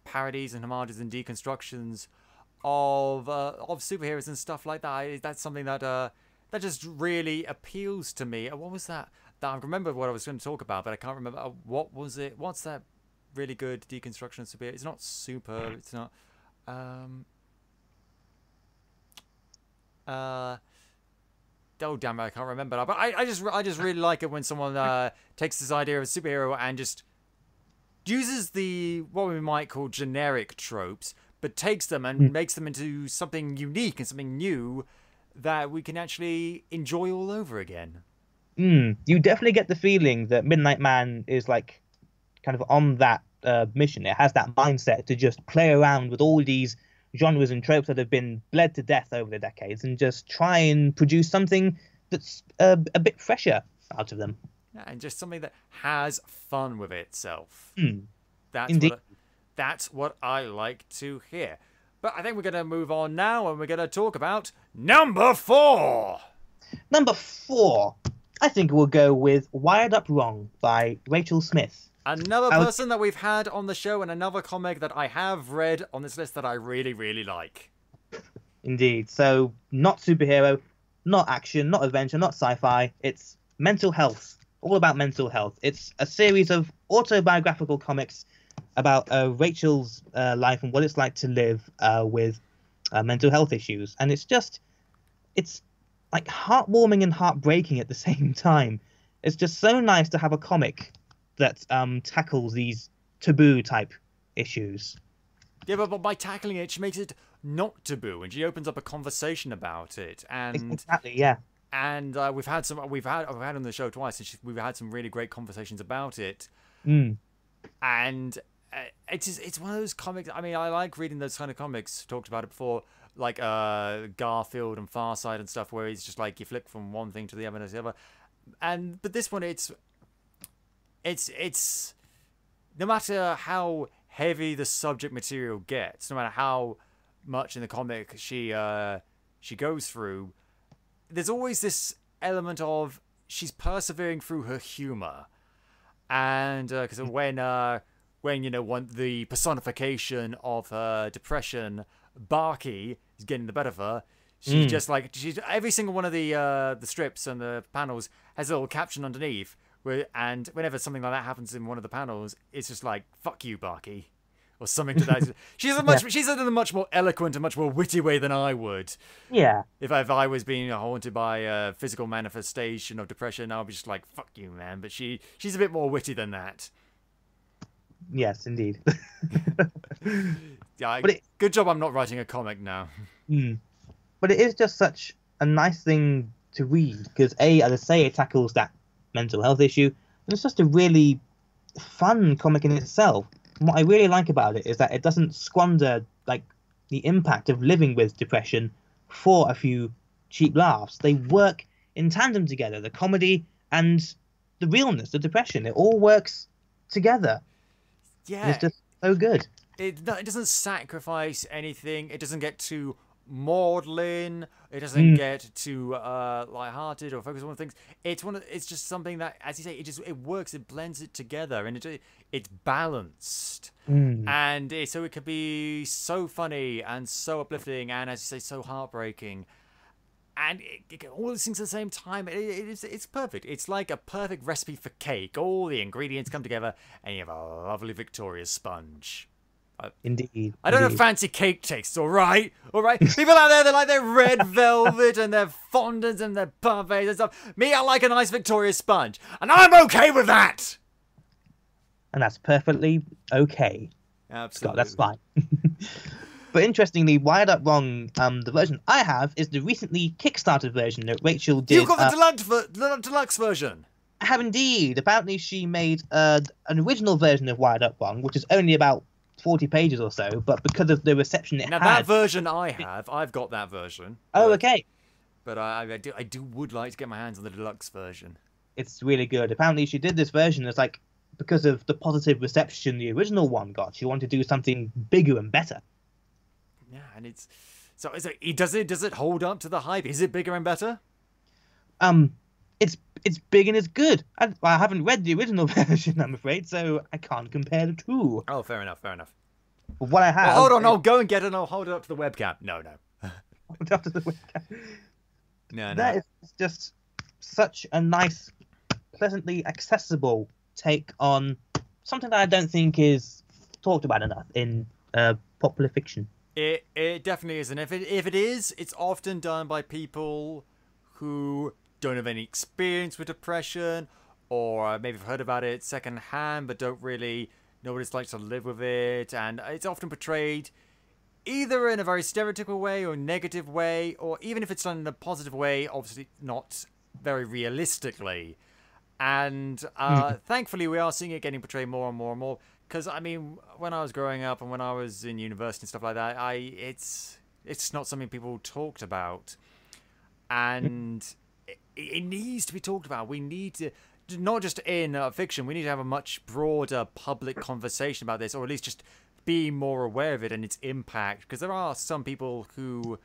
parodies and homages and deconstructions of superheroes and stuff like that. That's something that that just really appeals to me. What was that? I remember what I was going to talk about, but I can't remember. What was it? What's that really good deconstruction of Superhero? It's not super. It's not. Oh damn it! I can't remember. But I just really like it when someone takes this idea of a superhero and just uses what we might call generic tropes, but takes them and makes them into something unique and something new that we can actually enjoy all over again. You definitely get the feeling that Midnight Man is like kind of on that mission. It has that mindset to just play around with all these genres and tropes that have been bled to death over the decades and just try and produce something that's a bit fresher out of them. Yeah, and just something that has fun with itself. That's what I like to hear. But I think we're going to move on now and we're going to talk about number 4. Number 4. I think we'll go with Wired Up Wrong by Rachel Smith. Another person that we've had on the show and another comic that I have read on this list that I really, really like. Indeed. So, not superhero, not action, not adventure, not sci-fi. It's mental health. All about mental health. It's a series of autobiographical comics about Rachel's life and what it's like to live with mental health issues. And it's like heartwarming and heartbreaking at the same time. It's just so nice to have a comic that tackles these taboo type issues. Yeah, but by tackling it, she makes it not taboo, and she opens up a conversation about it. And exactly, yeah. And we've had on the show twice, and we've had some really great conversations about it. And it's one of those comics. I mean, I like reading those kind of comics. Talked about it before, like Garfield and Farside and stuff, where it's just like you flick from one thing to the other and the other. But this one, it's no matter how heavy the subject material gets, no matter how much in the comic she goes through, there's always this element of she's persevering through her humor. And because when the personification of her depression, Barky, is getting the better of her, she's just like, every single one of the strips and the panels has a little caption underneath, and whenever something like that happens in one of the panels, it's just like, "Fuck you, Barky," or something to that. She said it in a much more eloquent and much more witty way than I would. Yeah. If I was being haunted by a physical manifestation of depression, I'll be just like, "Fuck you, man." But she's a bit more witty than that. Yes, indeed. Yeah, good job I'm not writing a comic now. But it is just such a nice thing to read because, as I say, it tackles that mental health issue, and it's just a really fun comic in itself. And what I really like about it is that it doesn't squander like the impact of living with depression for a few cheap laughs. They work in tandem together, the comedy and the realness, the depression. It all works together. Yeah, and it's just so good. It doesn't sacrifice anything. It doesn't get too maudlin. It doesn't get too lighthearted or focus on things. It's just something that, as you say, it works. It blends it together, and it's balanced. And so it can be so funny and so uplifting, and as you say, so heartbreaking. And all these things at the same time, it's perfect. It's like a perfect recipe for cake. All the ingredients come together, and you have a lovely Victoria sponge. Indeed. I don't know fancy cake tastes, all right? All right? People out there, they like their red velvet and their fondants and their parfaits and stuff. Me, I like a nice Victoria sponge. And I'm okay with that! And that's perfectly okay. Absolutely. Scott, that's fine. But interestingly, Wired Up Wrong, the version I have is the recently Kickstarter version that Rachel did. You've got the deluxe version. I have indeed. Apparently she made an original version of Wired Up Wrong, which is only about 40 pages or so, but because of the reception it had... Now, that version I've got that version. Oh, okay. But I would like to get my hands on the deluxe version. It's really good. Apparently she did this version as like, because of the positive reception the original one got, she wanted to do something bigger and better. Yeah, and does it hold up to the hype? Is it bigger and better? It's big and it's good. I haven't read the original version, I'm afraid, so I can't compare the two. Oh, fair enough. But what I have... Well, hold on, I'll go and get it and I'll hold it up to the webcam. No. Hold it up to the webcam. No. That is just such a nice pleasantly accessible take on something that I don't think is talked about enough in popular fiction. It definitely is, and if it is, it's often done by people who don't have any experience with depression, or maybe have heard about it secondhand but don't really know what it's like to live with it, and it's often portrayed either in a very stereotypical way or negative way, or even if it's done in a positive way, obviously not very realistically. And thankfully we are seeing it getting portrayed more and more and more. Because, I mean, when I was growing up and when I was in university and stuff like that, it's not something people talked about. And it needs to be talked about. We need to, not just in fiction, we need to have a much broader public conversation about this, or at least just be more aware of it and its impact. Because there are some people who,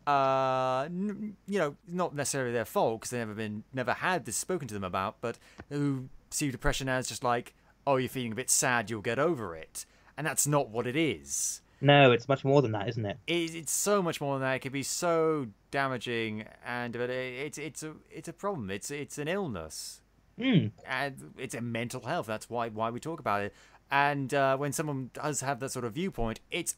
you know, not necessarily their fault, because they never had this spoken to them about, but who see depression as just like, oh, you're feeling a bit sad, you'll get over it. And that's not what it is. No, it's much more than that, isn't it? It's so much more than that. It can be so damaging, and but it's a problem. It's an illness, and it's a mental health. That's why we talk about it. And when someone does have that sort of viewpoint, it's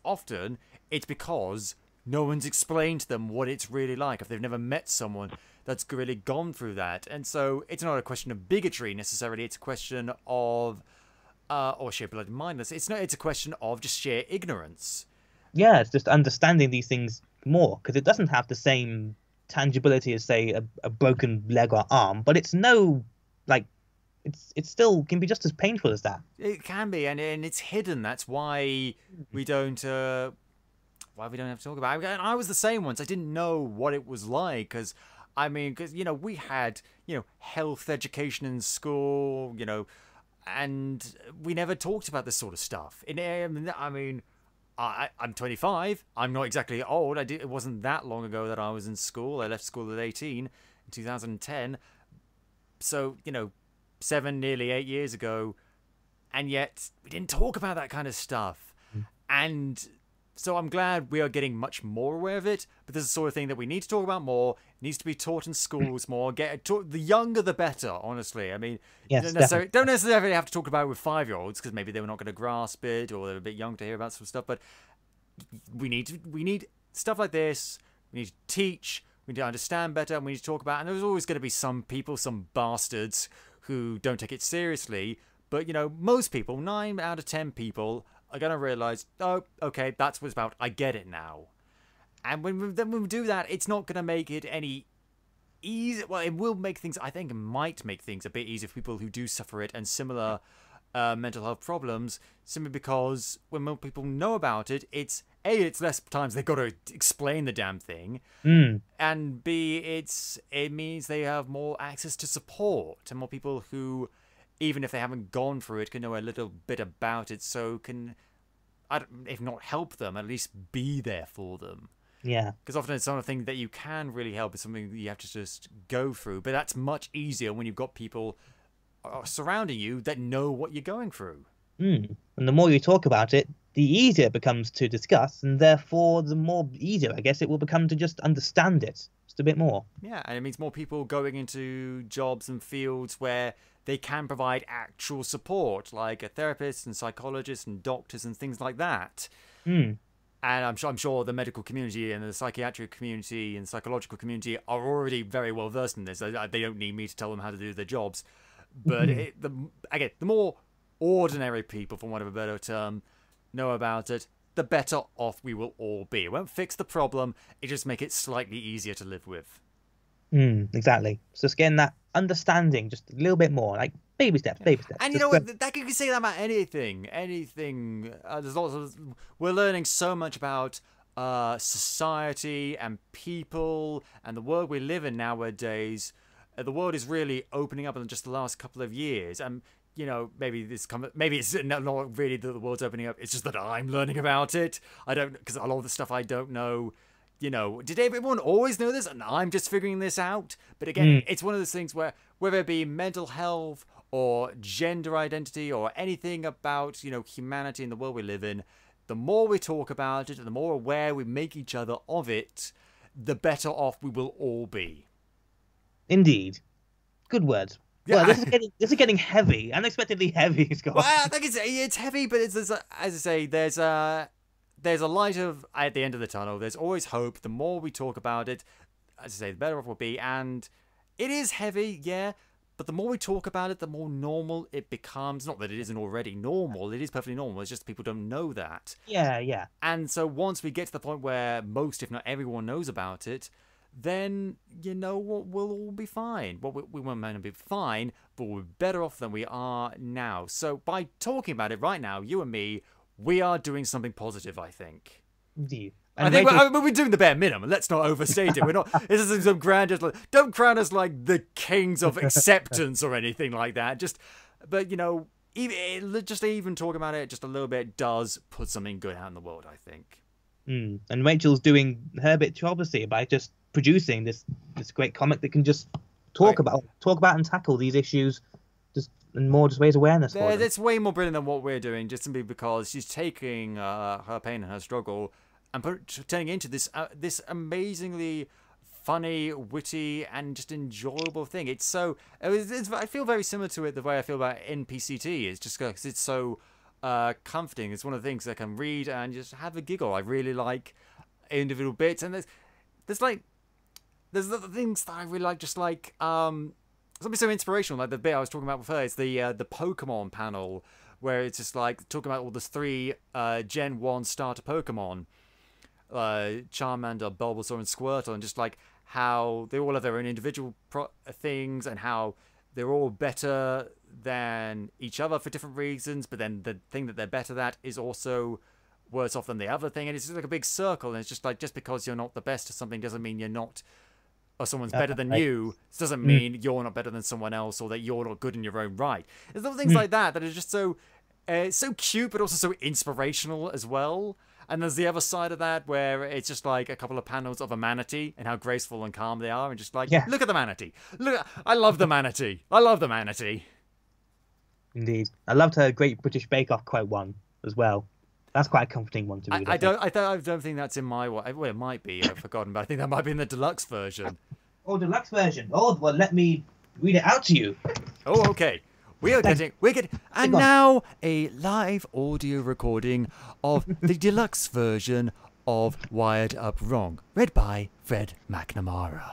because no one's explained to them what it's really like if they've never met someone that's really gone through that. And so it's not a question of bigotry necessarily. It's a question of or sheer bloody mindless. It's a question of just sheer ignorance. Yeah, it's just understanding these things more, because it doesn't have the same tangibility as, say, a broken leg or arm, but it's it still can be just as painful as that. It can be, and it's hidden. That's why we don't have to talk about it. And I was the same once. I didn't know what it was like, because you know, we had, you know, health education in school, you know, and we never talked about this sort of stuff. I'm 25. I'm not exactly old. It wasn't that long ago that I was in school. I left school at 18 in 2010. So, you know, 7, nearly 8 years ago. And yet we didn't talk about that kind of stuff. And so I'm glad we are getting much more aware of it, but this is the sort of thing that we need to talk about more. It needs to be taught in schools more. The younger the better, honestly. I mean, yes, don't necessarily have to talk about it with 5-year-olds, because maybe they were not going to grasp it, or they're a bit young to hear about some stuff, but we need stuff like this. We need to teach, we need to understand better, and we need to talk about it. And there's always going to be some people, some bastards, who don't take it seriously, but, you know, most people, 9 out of 10 people, are going to realize, oh, okay, that's what it's about. I get it now. And when we do that, it's not going to make it any easy. Well, it will make things, I think it might make things a bit easier for people who do suffer it and similar mental health problems, simply because when more people know about it, it's less times they've got to explain the damn thing, and B, it means they have more access to support, and more people who, even if they haven't gone through it, can know a little bit about it, so can, if not help them, at least be there for them. Yeah. Because often it's not a thing that you can really help. It's something that you have to just go through. But that's much easier when you've got people surrounding you that know what you're going through. And the more you talk about it, the easier it becomes to discuss, and therefore the more easier, I guess, it will become to just understand it just a bit more. Yeah, and it means more people going into jobs and fields where they can provide actual support, like a therapist and psychologists and doctors and things like that. And I'm sure the medical community and the psychiatric community and psychological community are already very well versed in this. They don't need me to tell them how to do their jobs. But the more ordinary people, for want of a better term, know about it, the better off we will all be. It won't fix the problem. It just make it slightly easier to live with. Exactly. So it's getting that understanding just a little bit more, like baby steps. And you know what? That you can say that about anything. There's lots of. We're learning so much about society and people and the world we live in nowadays. The world is really opening up in just the last couple of years, and you know, maybe it's not really that the world's opening up. It's just that I'm learning about it. I don't, because a lot of the stuff I don't know. You know, did everyone always know this? And I'm just figuring this out. But again, it's one of those things where, whether it be mental health or gender identity or anything about, you know, humanity and the world we live in, the more we talk about it and the more aware we make each other of it, the better off we will all be. Indeed. Good words. Well, this is getting heavy, unexpectedly heavy, Scott. Well, I think it's heavy, but as I say, there's a light at the end of the tunnel. There's always hope. The more we talk about it, as I say, the better off we'll be. And it is heavy, yeah, but the more we talk about it, the more normal it becomes. Not that it isn't already normal. It is perfectly normal. It's just people don't know that. Yeah. And so once we get to the point where most, if not everyone, knows about it, then, you know what, we'll all be fine. Well, we won't might not be fine, but we're better off than we are now. So by talking about it right now, you and me, we are doing something positive, I think. Indeed. I think we're doing the bare minimum. Let's not overstate it. We're not. This isn't some grand. Don't crown us like the kings of acceptance or anything like that. But you know, even talking about it just a little bit does put something good out in the world, I think. And Rachel's doing her bit too, obviously, by just producing this great comic that can just talk about and tackle these issues, just raise awareness for them. It's way more brilliant than what we're doing, just simply because she's taking her pain and her struggle and turning it into this amazingly funny, witty, and just enjoyable thing. I feel very similar to it the way I feel about NPC Tea. It's just because it's so comforting. It's one of the things I can read and just have a giggle. I really like individual bits, and there's the things that I really like, just like something so inspirational, like the bit I was talking about before. It's the Pokemon panel where it's just like talking about all the 3 Gen 1 starter Pokemon, Charmander, Bulbasaur, and Squirtle, and just like how they all have their own individual things and how they're all better than each other for different reasons, but then the thing that they're better at is also worse off than the other thing, and it's just like a big circle, and it's just like, just because you're not the best at something doesn't mean you're not, or someone's better than you, doesn't mean you're not better than someone else, or that you're not good in your own right. There's little things like that are just so cute, but also so inspirational as well. And there's the other side of that where it's just like a couple of panels of a manatee and how graceful and calm they are, and just like, look at the manatee. I love the manatee. I love the manatee. Indeed. I loved her Great British Bake Off quote one as well. That's quite a comforting one to read. I don't think that's in my one. Well, it might be. I've forgotten, but I think that might be in the deluxe version. Oh, deluxe version. Oh, well, let me read it out to you. Oh, okay. We're getting, and now a live audio recording of the deluxe version of Wired Up Wrong, read by Fred McNamara.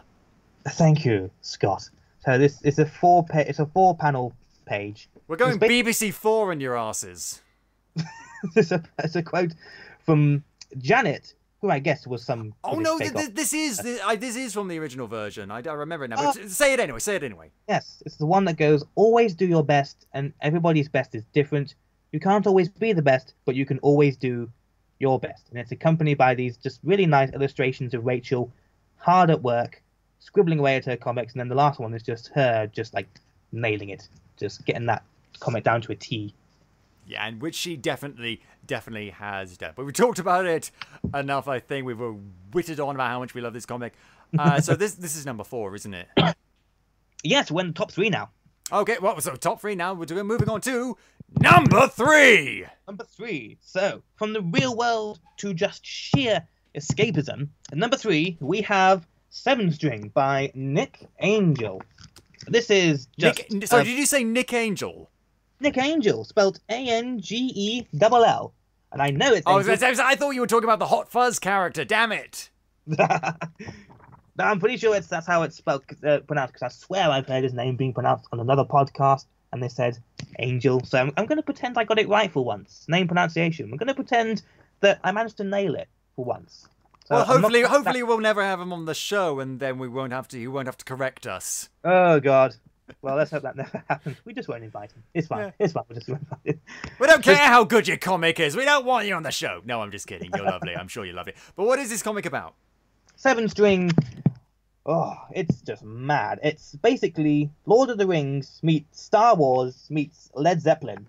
Thank you, Scott. So this is a 4-panel page. We're going BBC 4 in your asses. It's a quote from Janet, who I guess was some. Oh no, this is from the original version. I remember it now. But say it anyway. Yes, it's the one that goes, "Always do your best, and everybody's best is different. You can't always be the best, but you can always do your best." And it's accompanied by these just really nice illustrations of Rachel, hard at work, scribbling away at her comics, and then the last one is just her, just like nailing it, just getting that comic down to a T. Yeah, and which she definitely has done. But we talked about it enough, I think. We've witted on about how much we love this comic. So this is number 4, isn't it? Yes, we're in the top 3 now. Okay, well, so top 3 now. We're moving on to number 3. Number 3. So, from the real world to just sheer escapism, at number 3, we have 7 String by Nick Angel. This is just... Sorry, did you say Nick Angel? Nick Angel, spelled Angell. And I know it's... I thought you were talking about the Hot Fuzz character, damn it! No, I'm pretty sure that's how it's spelled, pronounced, because I swear I've heard his name being pronounced on another podcast, and they said Angel. So I'm going to pretend I got it right for once. Name pronunciation. I'm going to pretend that I managed to nail it for once. So well, hopefully we'll never have him on the show, and then he won't have to correct us. Oh, God. Well, let's hope that never happens. We just won't invite him. It's fine. Yeah. It's fine. We'll just invite him. We don't care how good your comic is. We don't want you on the show. No, I'm just kidding. You're lovely. I'm sure you love it. But what is this comic about? 7 String. Oh, it's just mad. It's basically Lord of the Rings meets Star Wars meets Led Zeppelin.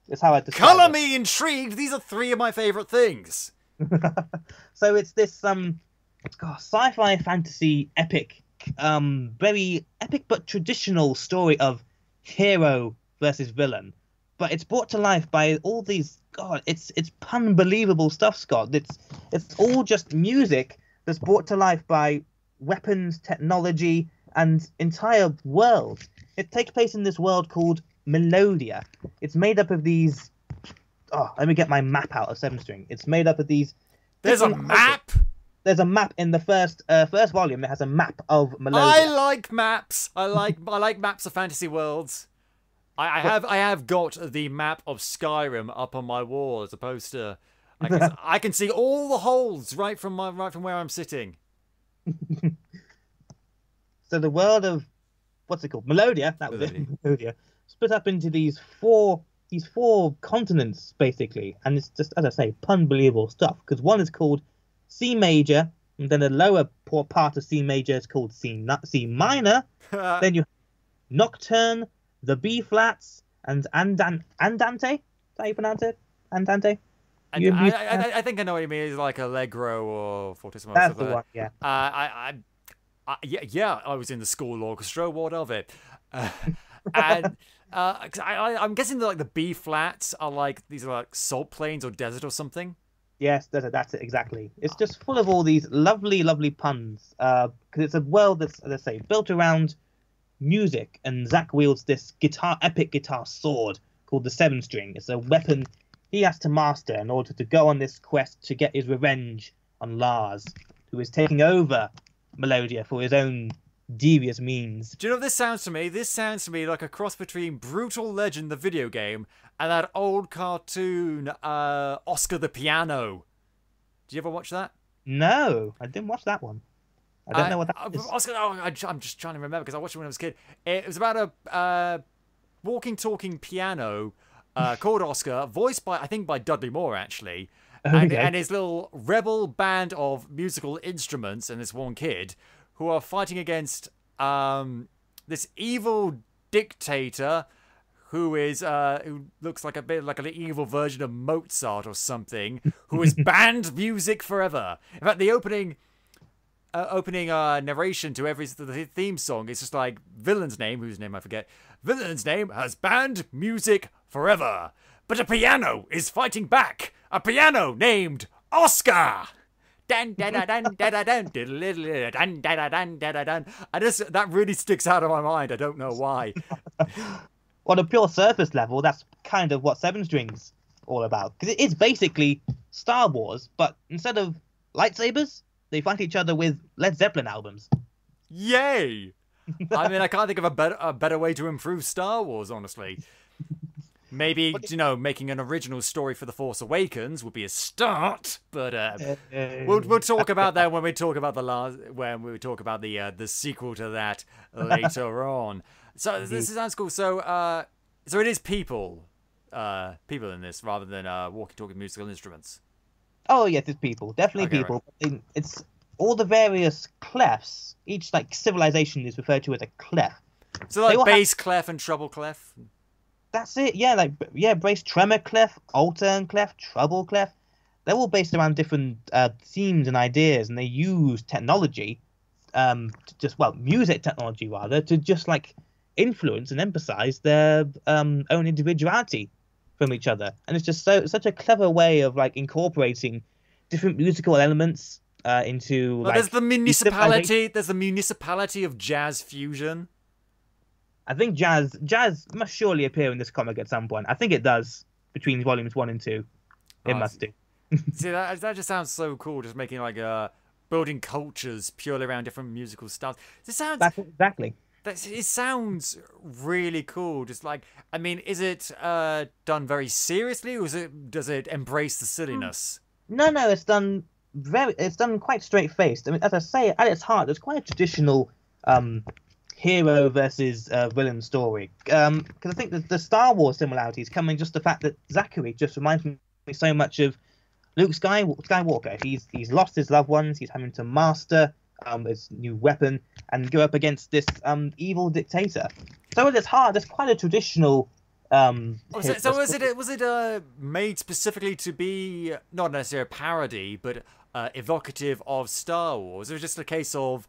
That's how I describe it. Color me intrigued. These are 3 of my favorite things. So it's this sci-fi fantasy epic. Very epic but traditional story of hero versus villain, but it's brought to life by all these it's unbelievable stuff, Scott. It's all just music that's brought to life by weapons, technology, and entire world. It takes place in this world called Melodia. It's made up of these. Oh, let me get my map out of 7-string. It's made up of these. There's a map. There's a map in the first volume. It has a map of Melodia. I like maps. I like maps of fantasy worlds. I have got the map of Skyrim up on my wall as a poster. I can see all the holes right from where I'm sitting. So the world of what's it called? Melodia. That was it. Melodia. Split up into these four continents basically, and it's just, as I say, unbelievable stuff. Because one is called C major, and then the lower part of C major is called C minor. Then you have Nocturne, the B flats, and Andante. Is that how you pronounce it? Andante. I think I know what you mean. It's like Allegro or Fortissimo. That's the one. Yeah. Yeah. I was in the school orchestra. What of it? And I'm guessing that like the B flats are like these are like salt plains or desert or something. Yes, that's it exactly. It's just full of all these lovely, lovely puns. Because it's a world that's, let's say, built around music, and Zack wields this epic guitar sword called the 7-string. It's a weapon he has to master in order to go on this quest to get his revenge on Lars, who is taking over Melodia for his own devious means. Do you know what this sounds to me? This sounds to me like a cross between Brutal Legend, the video game, and that old cartoon, Oscar the Piano. Did you ever watch that? No, I didn't watch that one. I don't know what that is. Oscar, I'm just trying to remember because I watched it when I was a kid. It was about a walking, talking piano called Oscar, voiced by, I think, by Dudley Moore, actually. Okay. And his little rebel band of musical instruments and this one kid who are fighting against this evil dictator who looks like a bit like an evil version of Mozart or something, who has banned music forever. In fact, the opening narration to the theme song is just like villain's name, whose name I forget. Villain's name has banned music forever, but a piano is fighting back. A piano named Oscar. That really sticks out of my mind. I don't know why. On a pure surface level, that's kind of what 7-string's all about. Because it is basically Star Wars, but instead of lightsabers, they fight each other with Led Zeppelin albums. Yay! I mean, I can't think of a better way to improve Star Wars, honestly. Maybe, making an original story for The Force Awakens would be a start, but we'll talk about that when we talk about the sequel to that later on. So this sounds cool. So it is people in this rather than walkie-talkie musical instruments. Oh yes, it's people, definitely people. Right. It's all the various clefs. Each like civilization is referred to as a clef. So like bass clef and treble clef. That's it. Yeah, bass tremor clef, altern clef, treble clef. They're all based around different themes and ideas, and they use technology, music technology rather, to just like influence and emphasize their own individuality from each other. And it's just such a clever way of like incorporating different musical elements into. Well, there's the municipality. There's the municipality of jazz fusion. I think jazz must surely appear in this comic at some point. I think it does between volumes 1 and 2. It must do. See, that just sounds so cool. Just making like building cultures purely around different musical styles. This sounds exactly. It sounds really cool. Just like, I mean, is it done very seriously, or does it embrace the silliness? No, it's done quite straight faced. I mean, as I say, at its heart, it's quite a traditional hero versus villain story. Because I think the Star Wars similarities come in just the fact that Zachary just reminds me so much of Luke Skywalker. He's lost his loved ones. He's having to master his new weapon and go up against this evil dictator. So at its heart, it's quite a traditional. Was it made specifically to be not necessarily a parody, but evocative of Star Wars? It was just a case of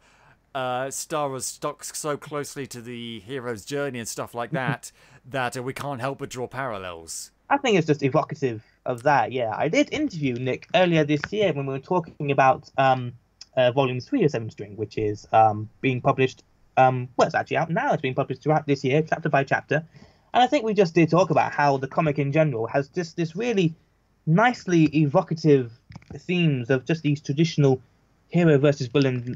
Star Wars stuck so closely to the hero's journey and stuff like that that we can't help but draw parallels. I think it's just evocative of that. Yeah, I did interview Nick earlier this year when we were talking about Volume 3 of 7-string, which is being published well, it's actually out now. It's been published throughout this year, chapter by chapter. And I think we just did talk about how the comic in general has just this really nicely evocative themes of just these traditional hero versus villain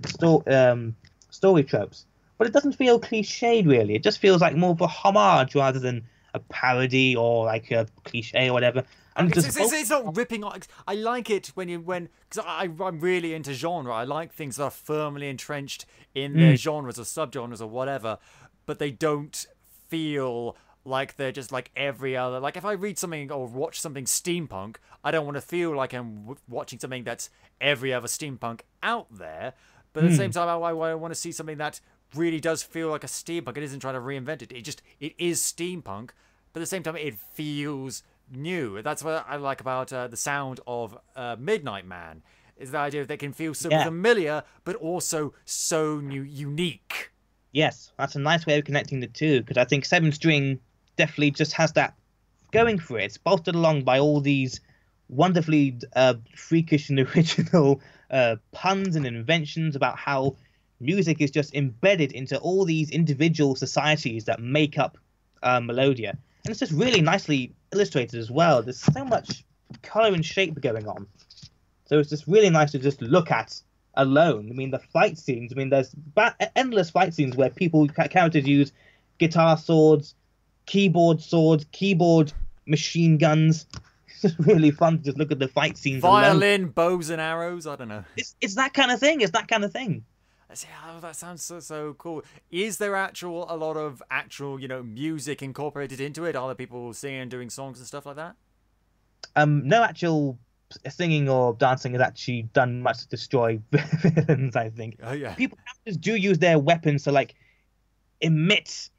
story tropes. But it doesn't feel cliched, really. It just feels like more of a homage rather than a parody or like a cliche or whatever. And it's not ripping off. I like it because I'm really into genre. I like things that are firmly entrenched in their genres or subgenres or whatever, but they don't feel like they're just like every other. Like if I read something or watch something steampunk, I don't want to feel like I'm watching something that's every other steampunk out there. But at the same time, I want to see something that really does feel like a steampunk. It isn't trying to reinvent it. It is steampunk, but at the same time, it feels new. That's what I like about the sound of Midnight Man. Is the idea that they can feel so familiar, but also so unique. Yes, that's a nice way of connecting the two, because I think Seven String definitely just has that going for it. It's bolstered along by all these wonderfully freakish and original puns and inventions about how music is just embedded into all these individual societies that make up Melodia. And it's just really nicely illustrated as well. There's so much color and shape going on. So it's just really nice to just look at alone. I mean, the fight scenes, there's endless fight scenes where characters use guitar swords, keyboard machine guns. It's just really fun to just look at the fight scenes Violin, alone. Bows and arrows, I don't know. It's that kind of thing. Oh, that sounds so cool. Is there a lot of actual, music incorporated into it? Are there people singing and doing songs and stuff like that? No actual singing or dancing is actually done much to destroy villains, I think. Oh, yeah. People do use their weapons to, like, emit,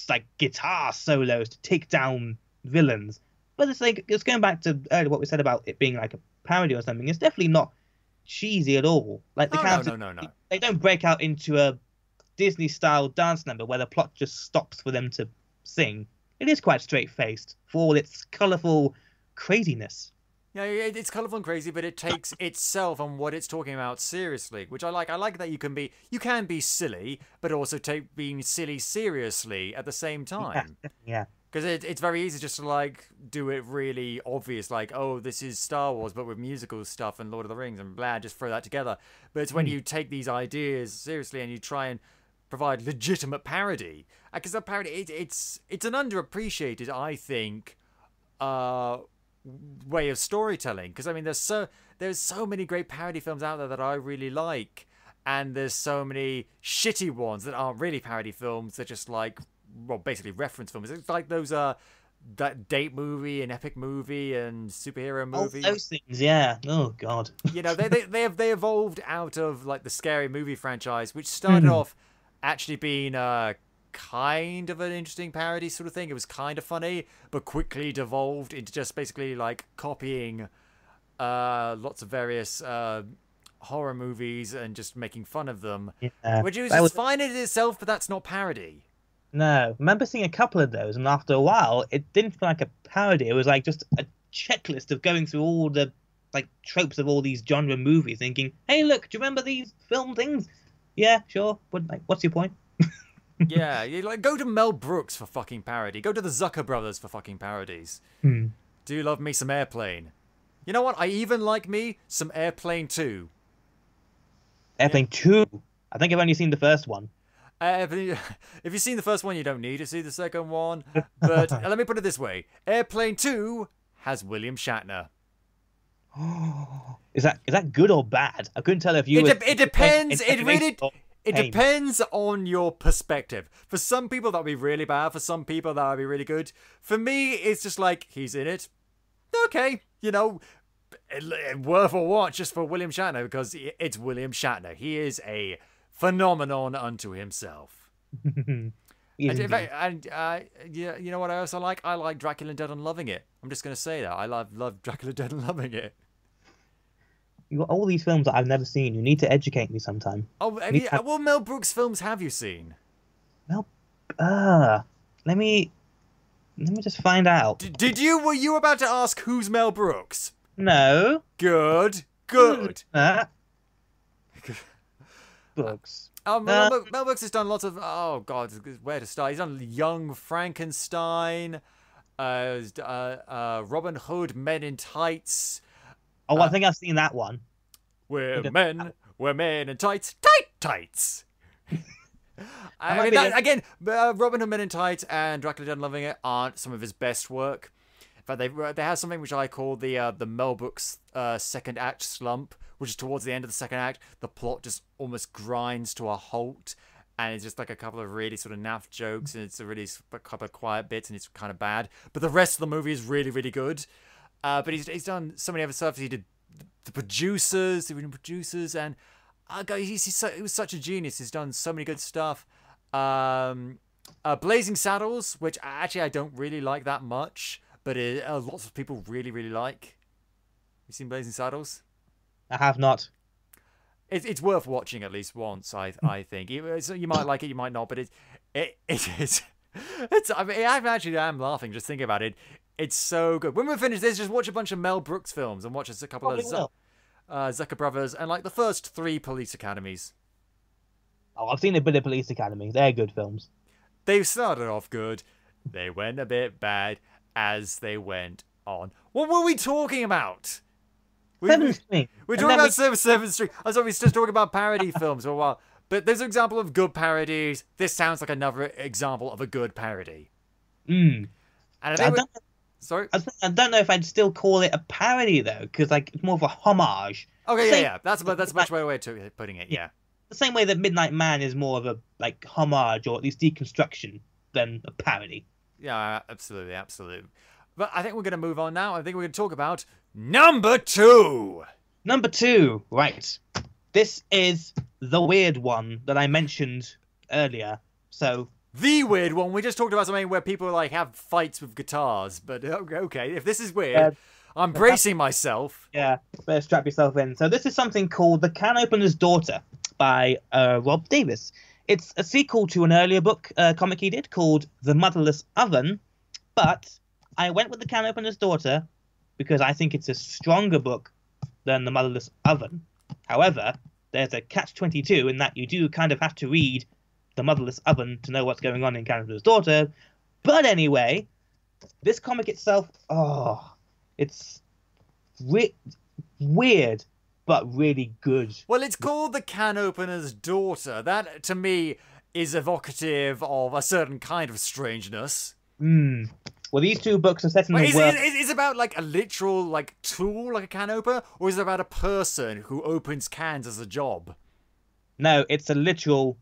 like, guitar solos to take down villains. But it's going back to earlier what we said about it being like a parody or something. It's definitely not cheesy at all. Like the characters, no. They don't break out into a Disney-style dance number where the plot just stops for them to sing. It is quite straight-faced for all its colourful craziness. Yeah, it's colourful and crazy, but it takes itself and what it's talking about seriously, which I like. I like that you can be silly, but also take being silly seriously at the same time. Yeah. Because it's very easy just to, like, do it really obvious, like, oh, this is Star Wars, but with musical stuff and Lord of the Rings and blah, just throw that together. But it's when you take these ideas seriously and you try and provide legitimate parody. Because that parody, it's an underappreciated, I think, way of storytelling. Because, there's so many great parody films out there that I really like. And there's so many shitty ones that aren't really parody films. They're just, like, well, basically reference films. It's like those that date movie and epic movie and superhero movie. All those things, yeah. Oh god. They evolved out of like the Scary Movie franchise, which started off actually being kind of an interesting parody sort of thing. It was kind of funny, but quickly devolved into just basically like copying lots of various horror movies and just making fun of them. Yeah. Which was fine in itself, but that's not parody. No, I remember seeing a couple of those, and after a while, it didn't feel like a parody. It was like just a checklist of going through all the like tropes of all these genre movies, thinking, "Hey, look, do you remember these film things? Yeah, sure. But like, what's your point?" Yeah, you like go to Mel Brooks for fucking parody. Go to the Zucker brothers for fucking parodies. Do you love me some Airplane? You know what? I even like me some Airplane 2. Airplane 2. I think I've only seen the first one. If you've seen the first one, you don't need to see the second one. But let me put it this way. Airplane 2 has William Shatner. Is that good or bad? I couldn't tell if you... It depends. It depends on your perspective. For some people, that would be really bad. For some people, that would be really good. For me, it's just like, he's in it. Okay, worth a watch just for William Shatner, because it's William Shatner. He is a phenomenon unto himself. And you know what I also like? I like Dracula Dead and Loving It. I'm just going to say that. I love Dracula Dead and Loving It. You got all these films that I've never seen. You need to educate me sometime. Oh, what Mel Brooks films have you seen? Let me just find out. Were you about to ask who's Mel Brooks? No. Good. Books. Mel Brooks has done lots of. Oh God, where to start? He's done Young Frankenstein, Robin Hood, Men in Tights. Oh, I think I've seen that one. We're men in tights, tights. I mean, again, Robin Hood, Men in Tights, and Dracula Dead and Loving It aren't some of his best work. In fact, they have something which I call the Mel Brooks second act slump, which is towards the end of the second act. The plot just almost grinds to a halt, and it's just like a couple of really sort of naff jokes, and it's a couple of quiet bits, and it's kind of bad. But the rest of the movie is really, really good. But he's done so many other stuff. He did the Producers, and he was such a genius. He's done so many good stuff. Blazing Saddles, which actually I don't really like that much, but lots of people really, really like. You seen Blazing Saddles? I have not. It's worth watching at least once. I think you might like it, you might not, but it's. I mean, I am laughing just thinking about it. It's so good. When we finish this, just watch a bunch of Mel Brooks films and watch a couple of Zucker Brothers and like the first 3 Police Academies. Oh, I've seen a bit of Police Academy. They're good films. They started off good. They went a bit bad as they went on. What were we talking about? Seventh Street. We're talking about Seventh Street. I thought we were just talking about parody films for a while. But there's an example of good parodies. This sounds like another example of a good parody. And Sorry? I don't know if I'd still call it a parody, though, because like it's more of a homage. Okay, yeah. That's a much better way of putting it, yeah. The same way that Midnight Man is more of a like homage or at least deconstruction than a parody. Yeah, absolutely. But I think we're going to move on now. I think we're going to talk about number 2. Number 2, right. This is the weird one that I mentioned earlier. So the weird one. We just talked about something where people like have fights with guitars. But okay, if this is weird, I'm bracing myself. Yeah, better strap yourself in. So this is something called The Can Opener's Daughter by Rob Davis. It's a sequel to an earlier comic he did called The Motherless Oven. But I went with The Can Opener's Daughter because I think it's a stronger book than The Motherless Oven. However, there's a catch-22 in that you do kind of have to read The Motherless Oven to know what's going on in Can Opener's Daughter. But anyway, this comic itself, it's weird, but really good. Well, it's called The Can Opener's Daughter. That, to me, is evocative of a certain kind of strangeness. Well, these 2 books are set in the world. Is it about like a literal like tool, like a can opener, or is it about a person who opens cans as a job? No, it's a literal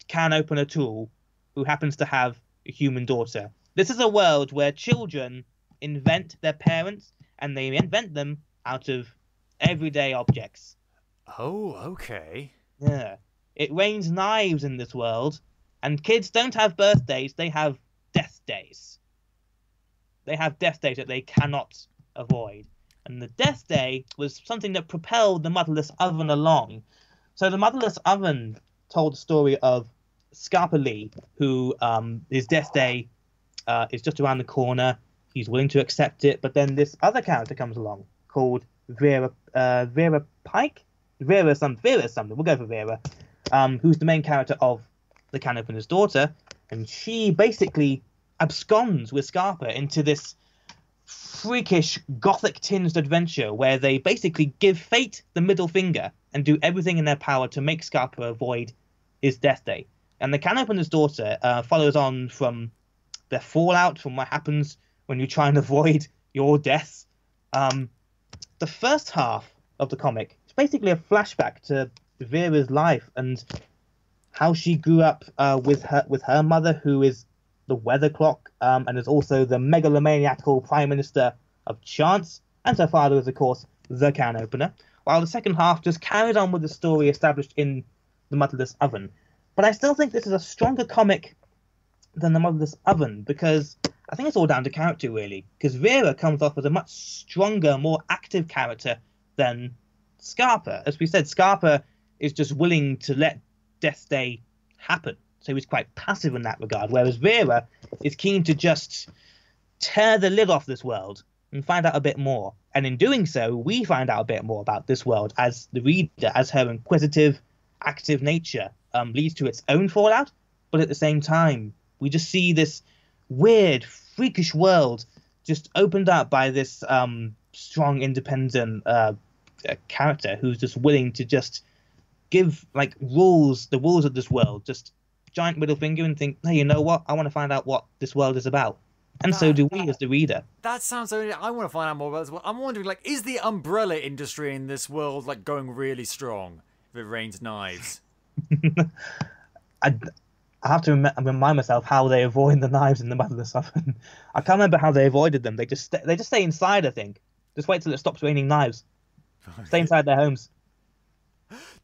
can opener tool who happens to have a human daughter. This is a world where children invent their parents, and they invent them out of everyday objects. Oh, okay. Yeah. It rains knives in this world, and kids don't have birthdays, they have death days. They have death days that they cannot avoid. And the death day was something that propelled the Motherless Oven along. So the Motherless Oven told the story of Scarpa Lee, who his death day is just around the corner. He's willing to accept it, but then this other character comes along called Vera Pike? Vera something. We'll go for Vera. Who's the main character of The Can Opener's Daughter. And she basically absconds with Scarpa into this freakish gothic-tinged adventure where they basically give fate the middle finger and do everything in their power to make Scarpa avoid his death day. And The Can Opener's Daughter follows on from the fallout from what happens when you try and avoid your death. The first half of the comic is basically a flashback to Vera's life and how she grew up with her mother, who is the weather clock, and is also the megalomaniacal Prime Minister of Chance, and her father is, of course, the Can Opener, while the second half just carried on with the story established in The Motherless Oven. But I still think this is a stronger comic than The Motherless Oven, because I think it's all down to character, really, because Vera comes off as a much stronger, more active character than Scarpa. As we said, Scarpa is just willing to let Death Day happen. So he's quite passive in that regard, whereas Vera is keen to just tear the lid off this world and find out a bit more. And in doing so, we find out a bit more about this world as the reader, as her inquisitive, active nature leads to its own fallout, but at the same time, we just see this weird, freakish world just opened up by this strong, independent character who's just willing to just give like the rules of this world, just giant middle finger and think, hey, you know what? I want to find out what this world is about. And so do we as the reader. That sounds so... I want to find out more about this world. I'm wondering, like, is the umbrella industry in this world, like, going really strong if it rains knives? I have to remind myself how they avoid the knives in the Motherless Oven. I can't remember how they avoided them. They just stay inside, I think. Just wait till it stops raining knives. Stay inside their homes.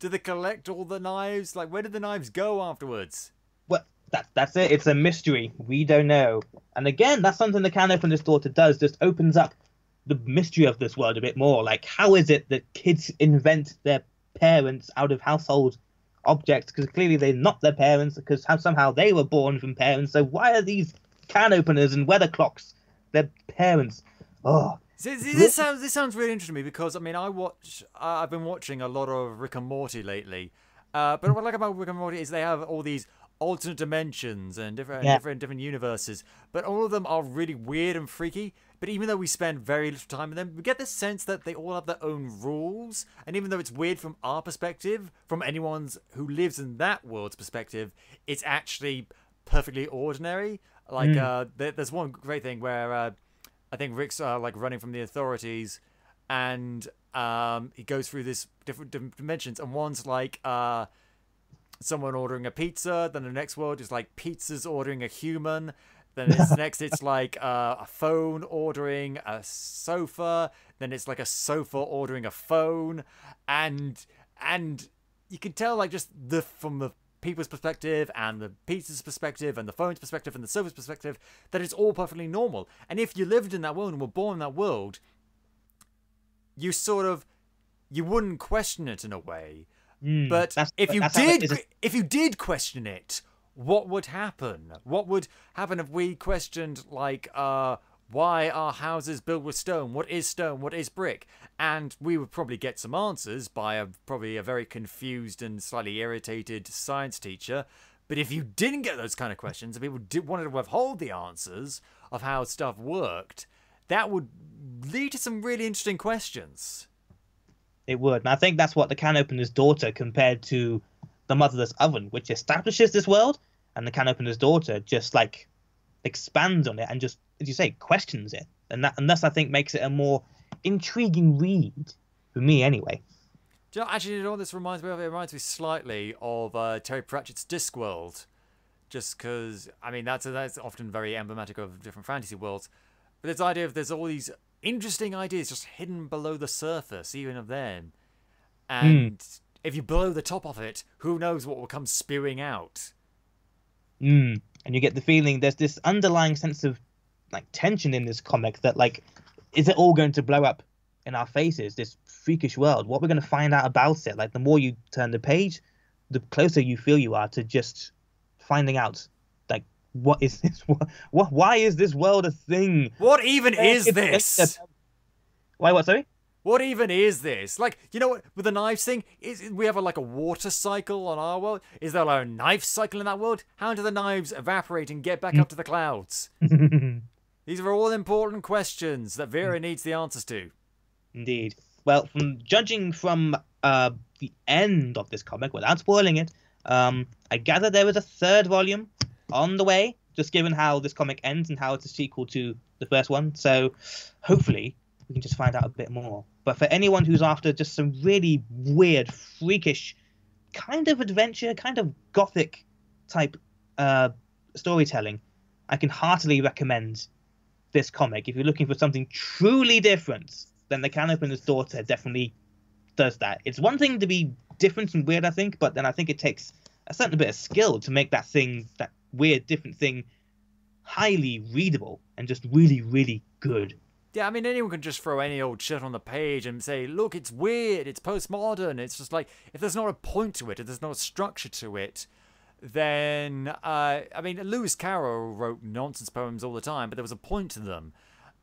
Do they collect all the knives? Like, where did the knives go afterwards? Well, that's it. It's a mystery. We don't know. And again, that's something the Can Opener's Daughter does. Just opens up the mystery of this world a bit more. Like, how is it that kids invent their parents out of household objects? Because clearly they're not their parents, because somehow they were born from parents. So why are these can openers and weather clocks their parents? Oh. See, this sounds really interesting to me, because I mean I've been watching a lot of Rick and Morty lately, but what I like about Rick and Morty is they have all these alternate dimensions and different universes, but all of them are really weird and freaky. But even though we spend very little time in them, we get the sense that they all have their own rules, and even though it's weird from our perspective, from anyone's who lives in that world's perspective, it's actually perfectly ordinary. Like there's one great thing where I think Rick's like running from the authorities, and he goes through this different dimensions, and one's like someone ordering a pizza, then the next world is like pizzas ordering a human, then it's like a phone ordering a sofa, then it's like a sofa ordering a phone, and you can tell, like, just from the people's perspective and the pizza's perspective and the phone's perspective and the sofa's perspective, that it's all perfectly normal. And if you lived in that world and were born in that world, you wouldn't question it in a way. But if you did question it, what would happen? What would happen if we questioned, like, why are houses built with stone? What is stone? What is brick? And we would probably get some answers by probably a very confused and slightly irritated science teacher. But if you didn't get those kind of questions, and people wanted to withhold the answers of how stuff worked, that would lead to some really interesting questions. It would. And I think that's what the Can Opener's Daughter compared to the Motherless Oven, which establishes this world, and the Can Opener's Daughter just, like, expands on it and just, as you say, questions it. And thus, I think, makes it a more intriguing read, for me anyway. Do you know what this reminds me of? It reminds me slightly of Terry Pratchett's Discworld. Just because, I mean, that's often very emblematic of different fantasy worlds. But this idea of there's all these interesting ideas just hidden below the surface, even of them. And if you blow the top of it, who knows what will come spewing out. And you get the feeling there's this underlying sense of, like, tension in this comic that, like, is it all going to blow up in our faces, this freakish world? What we're going to find out about it? Like, the more you turn the page, the closer you feel you are to just finding out, like, what is this? Why is this world a thing? What even is this? Why, what, sorry? What even is this? Like, you know what, with the knives thing, we have a water cycle on our world. Is there a knife cycle in that world? How do the knives evaporate and get back up to the clouds? These are all important questions that Vera needs the answers to. Indeed. Well, judging from the end of this comic, without spoiling it, I gather there is a third volume on the way, just given how this comic ends and how it's a sequel to the first one. So hopefully we can just find out a bit more. But for anyone who's after just some really weird, freakish kind of adventure, kind of gothic type storytelling, I can heartily recommend this comic. If you're looking for something truly different, then the Can Opener's Daughter definitely does that. It's one thing to be different and weird, I think, but then I think it takes a certain bit of skill to make that weird, different thing highly readable and just really, really good. Yeah, I mean, anyone can just throw any old shit on the page and say, look, it's weird, it's postmodern. It's just like, if there's not a point to it, if there's not a structure to it, then, I mean, Lewis Carroll wrote nonsense poems all the time, but there was a point to them.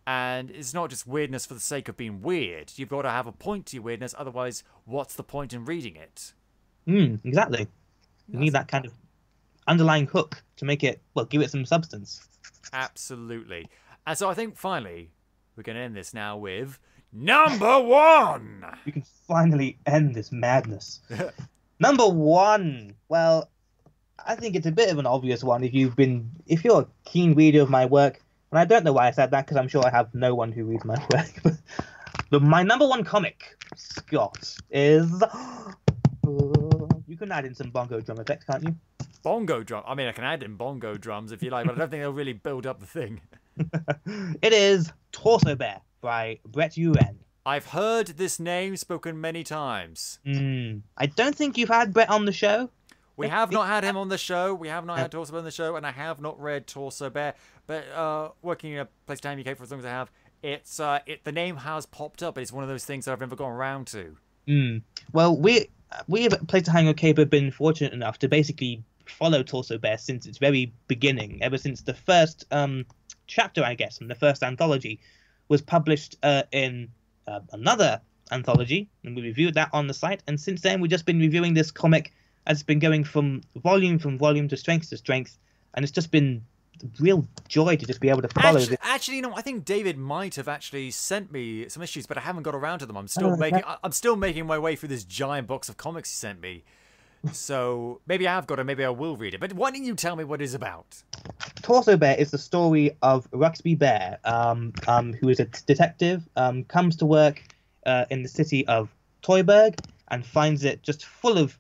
And it's not just weirdness for the sake of being weird. You've got to have a point to your weirdness, otherwise, what's the point in reading it? Exactly. You need that kind of underlying hook to make it, well, give it some substance. Absolutely. And so I think finally we're going to end this now with number 1. We can finally end this madness. Number 1. Well, I think it's a bit of an obvious one if you're a keen reader of my work. And I don't know why I said that because I'm sure I have no one who reads my work. But my number 1 comic, Scott, is. You can add in some bongo drum effects, can't you? Bongo drum. I mean, I can add in bongo drums if you like, but I don't think they'll really build up the thing. It is Torsobear by Brett Uren. I've heard this name spoken many times. I don't think you've had Brett on the show. We have not had him on the show. We have not had Torsobear on the show, and I have not read Torsobear. But working in a place to UK for as long as I have, the name has popped up. But it's one of those things that I've never gone around to. Well, we at Place to Hang Your Cape have been fortunate enough to basically follow Torsobear since its very beginning, ever since the first chapter, I guess, from the first anthology was published in another anthology, and we reviewed that on the site. And since then, we've just been reviewing this comic as it's been going from volume to strength, and it's just been a real joy to just be able to follow this. Actually, I think David might have actually sent me some issues, but I haven't got around to them. I'm still making my way through this giant box of comics he sent me. So maybe I have got it, maybe I will read it. But why don't you tell me what it's about? Torsobear is the story of Ruxby Bear, who is a detective, comes to work in the city of Toyburg and finds it just full of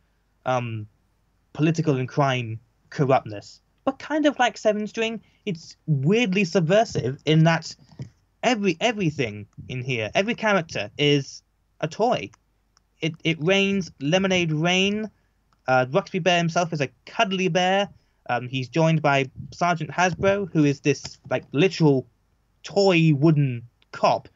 political and crime corruptness. But kind of like Seven String, it's weirdly subversive in that everything in here, every character is a toy. It rains lemonade rain. Ruxby Bear himself is a cuddly bear. He's joined by Sergeant Hasbro, who is this like literal toy wooden cop.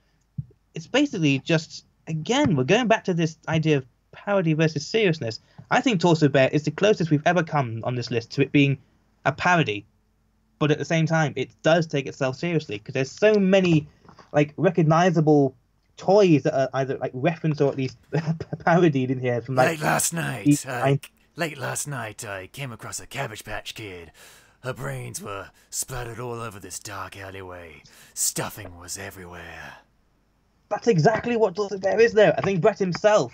It's basically just, again, we're going back to this idea of parody versus seriousness. I think Torsobear is the closest we've ever come on this list to it being a parody, but at the same time, it does take itself seriously because there's so many like recognizable toys that are either like referenced or at least parodied in here. From like Late last night, I came across a Cabbage Patch Kid. Her brains were splattered all over this dark alleyway. Stuffing was everywhere. That's exactly what Torsobear is there. I think Brett himself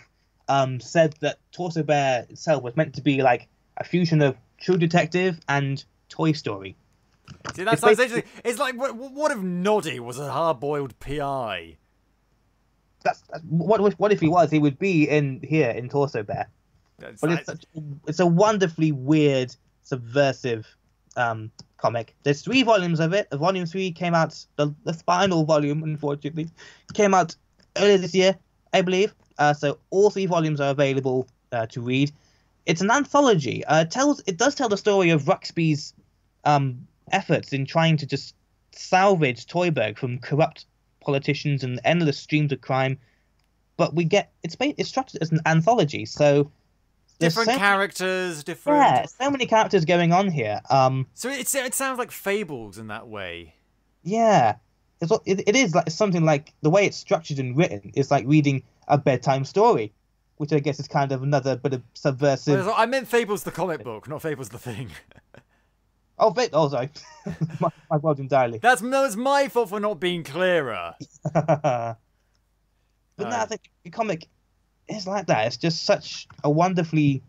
said that Torsobear itself was meant to be like a fusion of True Detective and Toy Story. See, that sounds interesting. It's like, what if Noddy was a hard-boiled PI? What if he was? He would be in here in Torsobear. But it's a wonderfully weird, subversive comic. There's 3 volumes of it. Volume 3 came out, the final volume, unfortunately, came out earlier this year, I believe. So all 3 volumes are available to read. It's an anthology. It does tell the story of Ruxby's efforts in trying to just salvage Toyburg from corrupt politicians and endless streams of crime. But it's structured as an anthology, so different characters, different. Yeah, so many characters going on here. So it sounds like Fables in that way. Yeah, it is like something like the way it's structured and written is like reading a bedtime story, which I guess is kind of another bit of subversive. I meant Fables the comic book, not Fables the thing. Oh, sorry. my fault entirely. That's my fault for not being clearer. But no, I think the comic is like that. It's just such a wonderfully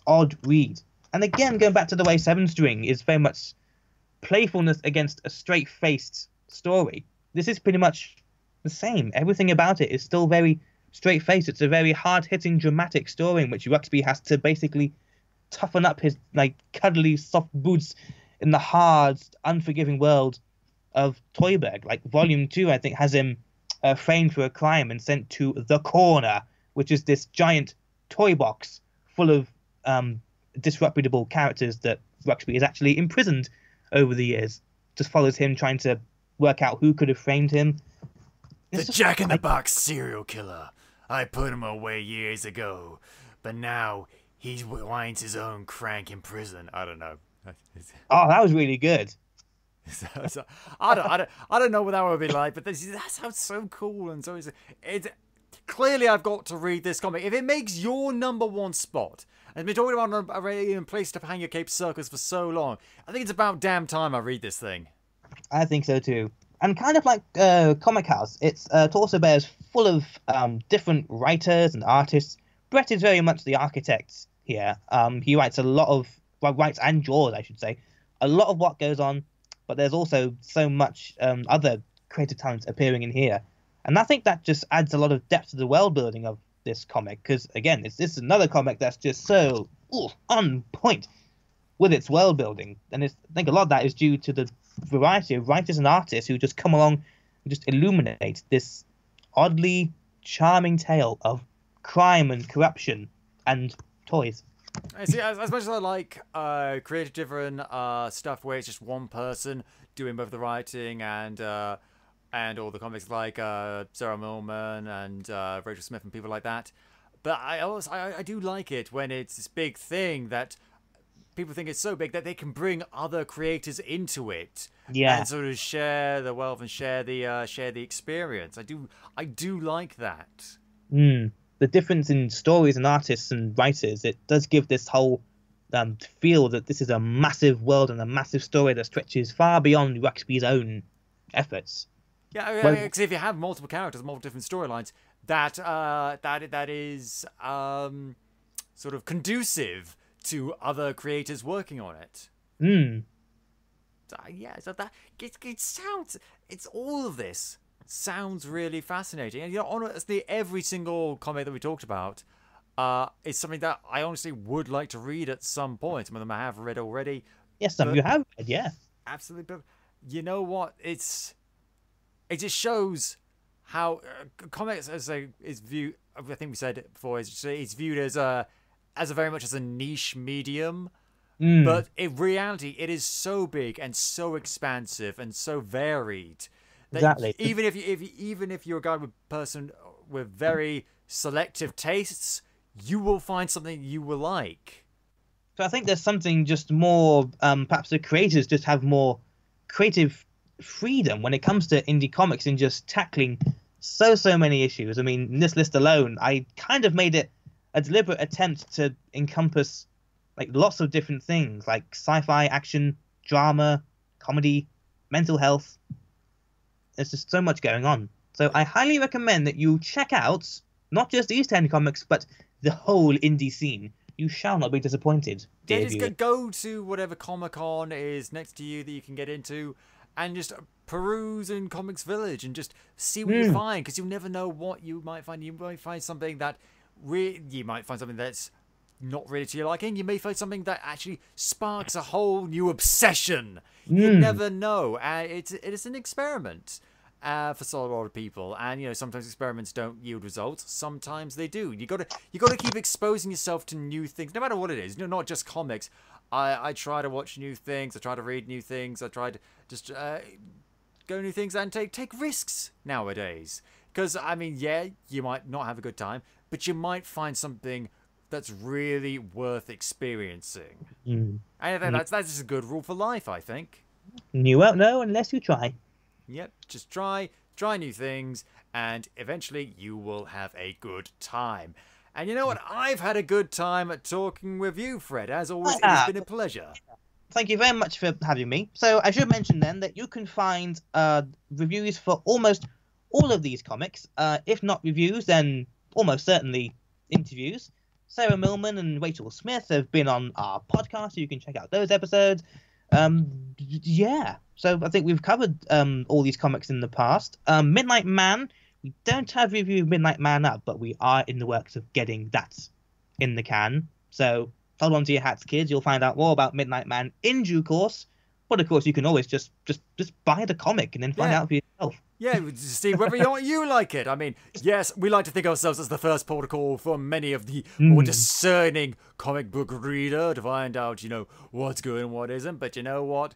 odd read. And again, going back to the way Seven String is very much playfulness against a straight-faced story. This is pretty much the same. Everything about it is still very straight-faced. It's a very hard-hitting, dramatic story in which Ruxby has to basically toughen up his like cuddly, soft boots in the hard, unforgiving world of Toyburg. Like Volume 2, I think, has him framed for a crime and sent to the Corner, which is this giant toy box full of disreputable characters that Ruxby has actually imprisoned over the years. Just follows him trying to work out who could have framed him. The Jack-in-the-Box serial killer. I put him away years ago, but now he winds his own crank in prison. I don't know. Oh, that was really good. I don't know what that would be like, but that sounds so cool, and so it's clearly I've got to read this comic. If it makes your #1 spot, and I've been talking about a place to hang your cape circus for so long, I think it's about damn time I read this thing. I think so too. And kind of like Comichaus, it's Torsobear is full of different writers and artists. Brett is very much the architect here. He writes writes and draws, I should say, a lot of what goes on, but there's also so much other creative talent appearing in here. And I think that just adds a lot of depth to the world building of this comic, because again, this is another comic that's just so on point with its world building. And I think a lot of that is due to the variety of writers and artists who just come along and just illuminate this oddly charming tale of crime and corruption and toys. I see, as much as I like creative-driven stuff where it's just one person doing both the writing and all the comics, like Sarah Millman and Rachel Smith and people like that, but I do like it when it's this big thing that people think it's so big that they can bring other creators into it, and sort of share the wealth and share the experience. I do like that. The difference in stories and artists and writers, it does give this whole feel that this is a massive world and a massive story that stretches far beyond Ruxby's own efforts. Yeah, because if you have multiple characters, multiple different storylines, that is sort of conducive to other creators working on it. Yeah, so that it sounds. It's all of this sounds really fascinating, and honestly, every single comic that we talked about is something that I honestly would like to read at some point. Some of them I have read already. Yes, some you have read, yeah. Absolutely, but you know what? It just shows how comics is viewed. I think we said it before. It's viewed as very much as a niche medium. But in reality, it is so big and so expansive and so varied. Exactly. Even if you're a guy person with very selective tastes, you will find something you will like. So I think there's something just more. Perhaps the creators just have more creative freedom when it comes to indie comics and just tackling so many issues. I mean, in this list alone, I kind of made it a deliberate attempt to encompass like lots of different things, like sci-fi, action, drama, comedy, mental health. There's just so much going on. So I highly recommend that you check out not just East End comics, but the whole indie scene. You shall not be disappointed. Yeah, just go to whatever Comic-Con is next to you that you can get into, and just peruse in Comics Village and just see what you find, because you'll never know what you might find. You might find something that that's not really to your liking. You may find something that actually sparks a whole new obsession. You never know. It is an experiment for a lot of people, and sometimes experiments don't yield results. Sometimes they do. You got to keep exposing yourself to new things, no matter what it is. Not just comics. I try to watch new things. I try to read new things. I try to just go new things and take risks nowadays. Because I mean, yeah, you might not have a good time, but you might find something that's really worth experiencing. And that's just a good rule for life, I think. You won't know unless you try. Yep, just try new things, and eventually you will have a good time. And you know what? I've had a good time talking with you, Fred. As always, it's been a pleasure. Thank you very much for having me. So I should mention then that you can find reviews for almost all of these comics. If not reviews, then almost certainly interviews. Sarah Millman and Rachel Smith have been on our podcast, so you can check out those episodes. Yeah, so I think we've covered all these comics in the past. Midnight Man, we don't have a review of Midnight Man up, but we are in the works of getting that in the can. So hold on to your hats, kids. You'll find out more about Midnight Man in due course. But of course, you can always just buy the comic and then find out for yourself. Yeah, see whether you like it. I mean, yes, we like to think of ourselves as the first port of call for many of the more discerning comic book reader to find out, what's good and what isn't. But you know what?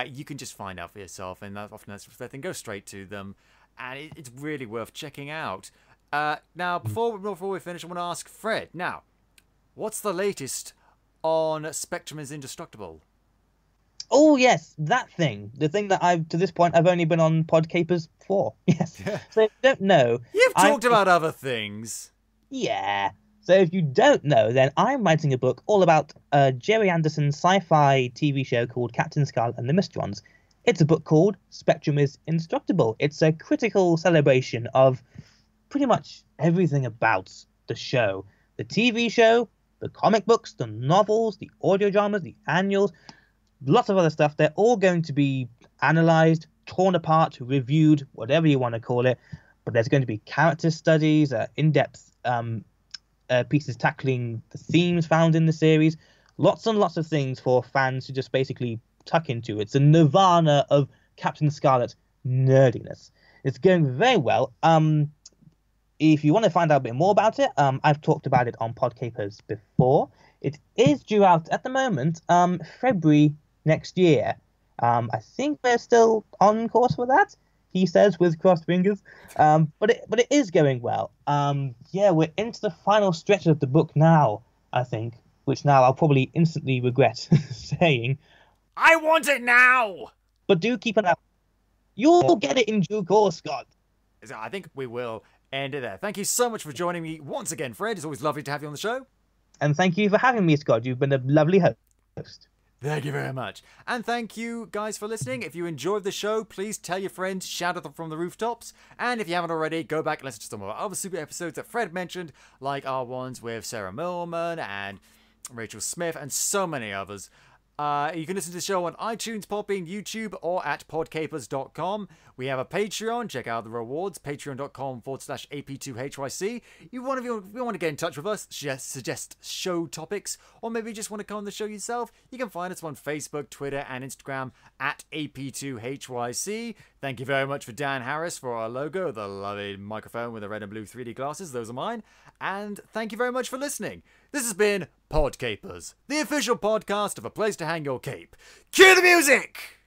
You can just find out for yourself, and often that's the thing. Go straight to them, and it's really worth checking out. Now, before we finish, I want to ask Fred. Now, what's the latest on Spectrum is Indestructible? Oh yes, that thing. The thing that to this point I've only been on PodCapers for. Yes. So if you don't know, You've talked about other things. Yeah. So if you don't know, then I'm writing a book all about Jerry Anderson's sci-fi TV show called Captain Scarlet and the Mysterons. It's a book called Spectrum is Indestructible. It's a critical celebration of pretty much everything about the show. The TV show, the comic books, the novels, the audio dramas, the annuals, lots of other stuff. They're all going to be analysed, torn apart, reviewed, whatever you want to call it. But there's going to be character studies, in-depth pieces tackling the themes found in the series. Lots and lots of things for fans to just basically tuck into. It's a nirvana of Captain Scarlet nerdiness. It's going very well. If you want to find out a bit more about it, I've talked about it on PodCapers before. It is due out at the moment, February next year. I think we're still on course for that, he says with crossed fingers. But it is going well. Yeah, we're into the final stretch of the book now, I think, which now I'll probably instantly regret saying. I want it now! But do keep an eye. You'll get it in due course, Scott. I think we will end it there. Thank you so much for joining me once again, Fred. It's always lovely to have you on the show. And thank you for having me, Scott. You've been a lovely host. Thank you very much. And thank you guys for listening. If you enjoyed the show, please tell your friends, shout at them from the rooftops. And if you haven't already, go back and listen to some of our other super episodes that Fred mentioned, like our ones with Sarah Millman and Rachel Smith and so many others. You can listen to the show on iTunes, Podbean, YouTube, or at podcapers.com. We have a Patreon. Check out the rewards, patreon.com/AP2HYC. If you want to get in touch with us, suggest show topics, or maybe just want to come on the show yourself, you can find us on Facebook, Twitter, and Instagram at AP2HYC. Thank you very much for Dan Harris for our logo, the lovely microphone with the red and blue 3D glasses. Those are mine. And thank you very much for listening. This has been PodCapers, the official podcast of A Place to Hang Your Cape. Cue the music!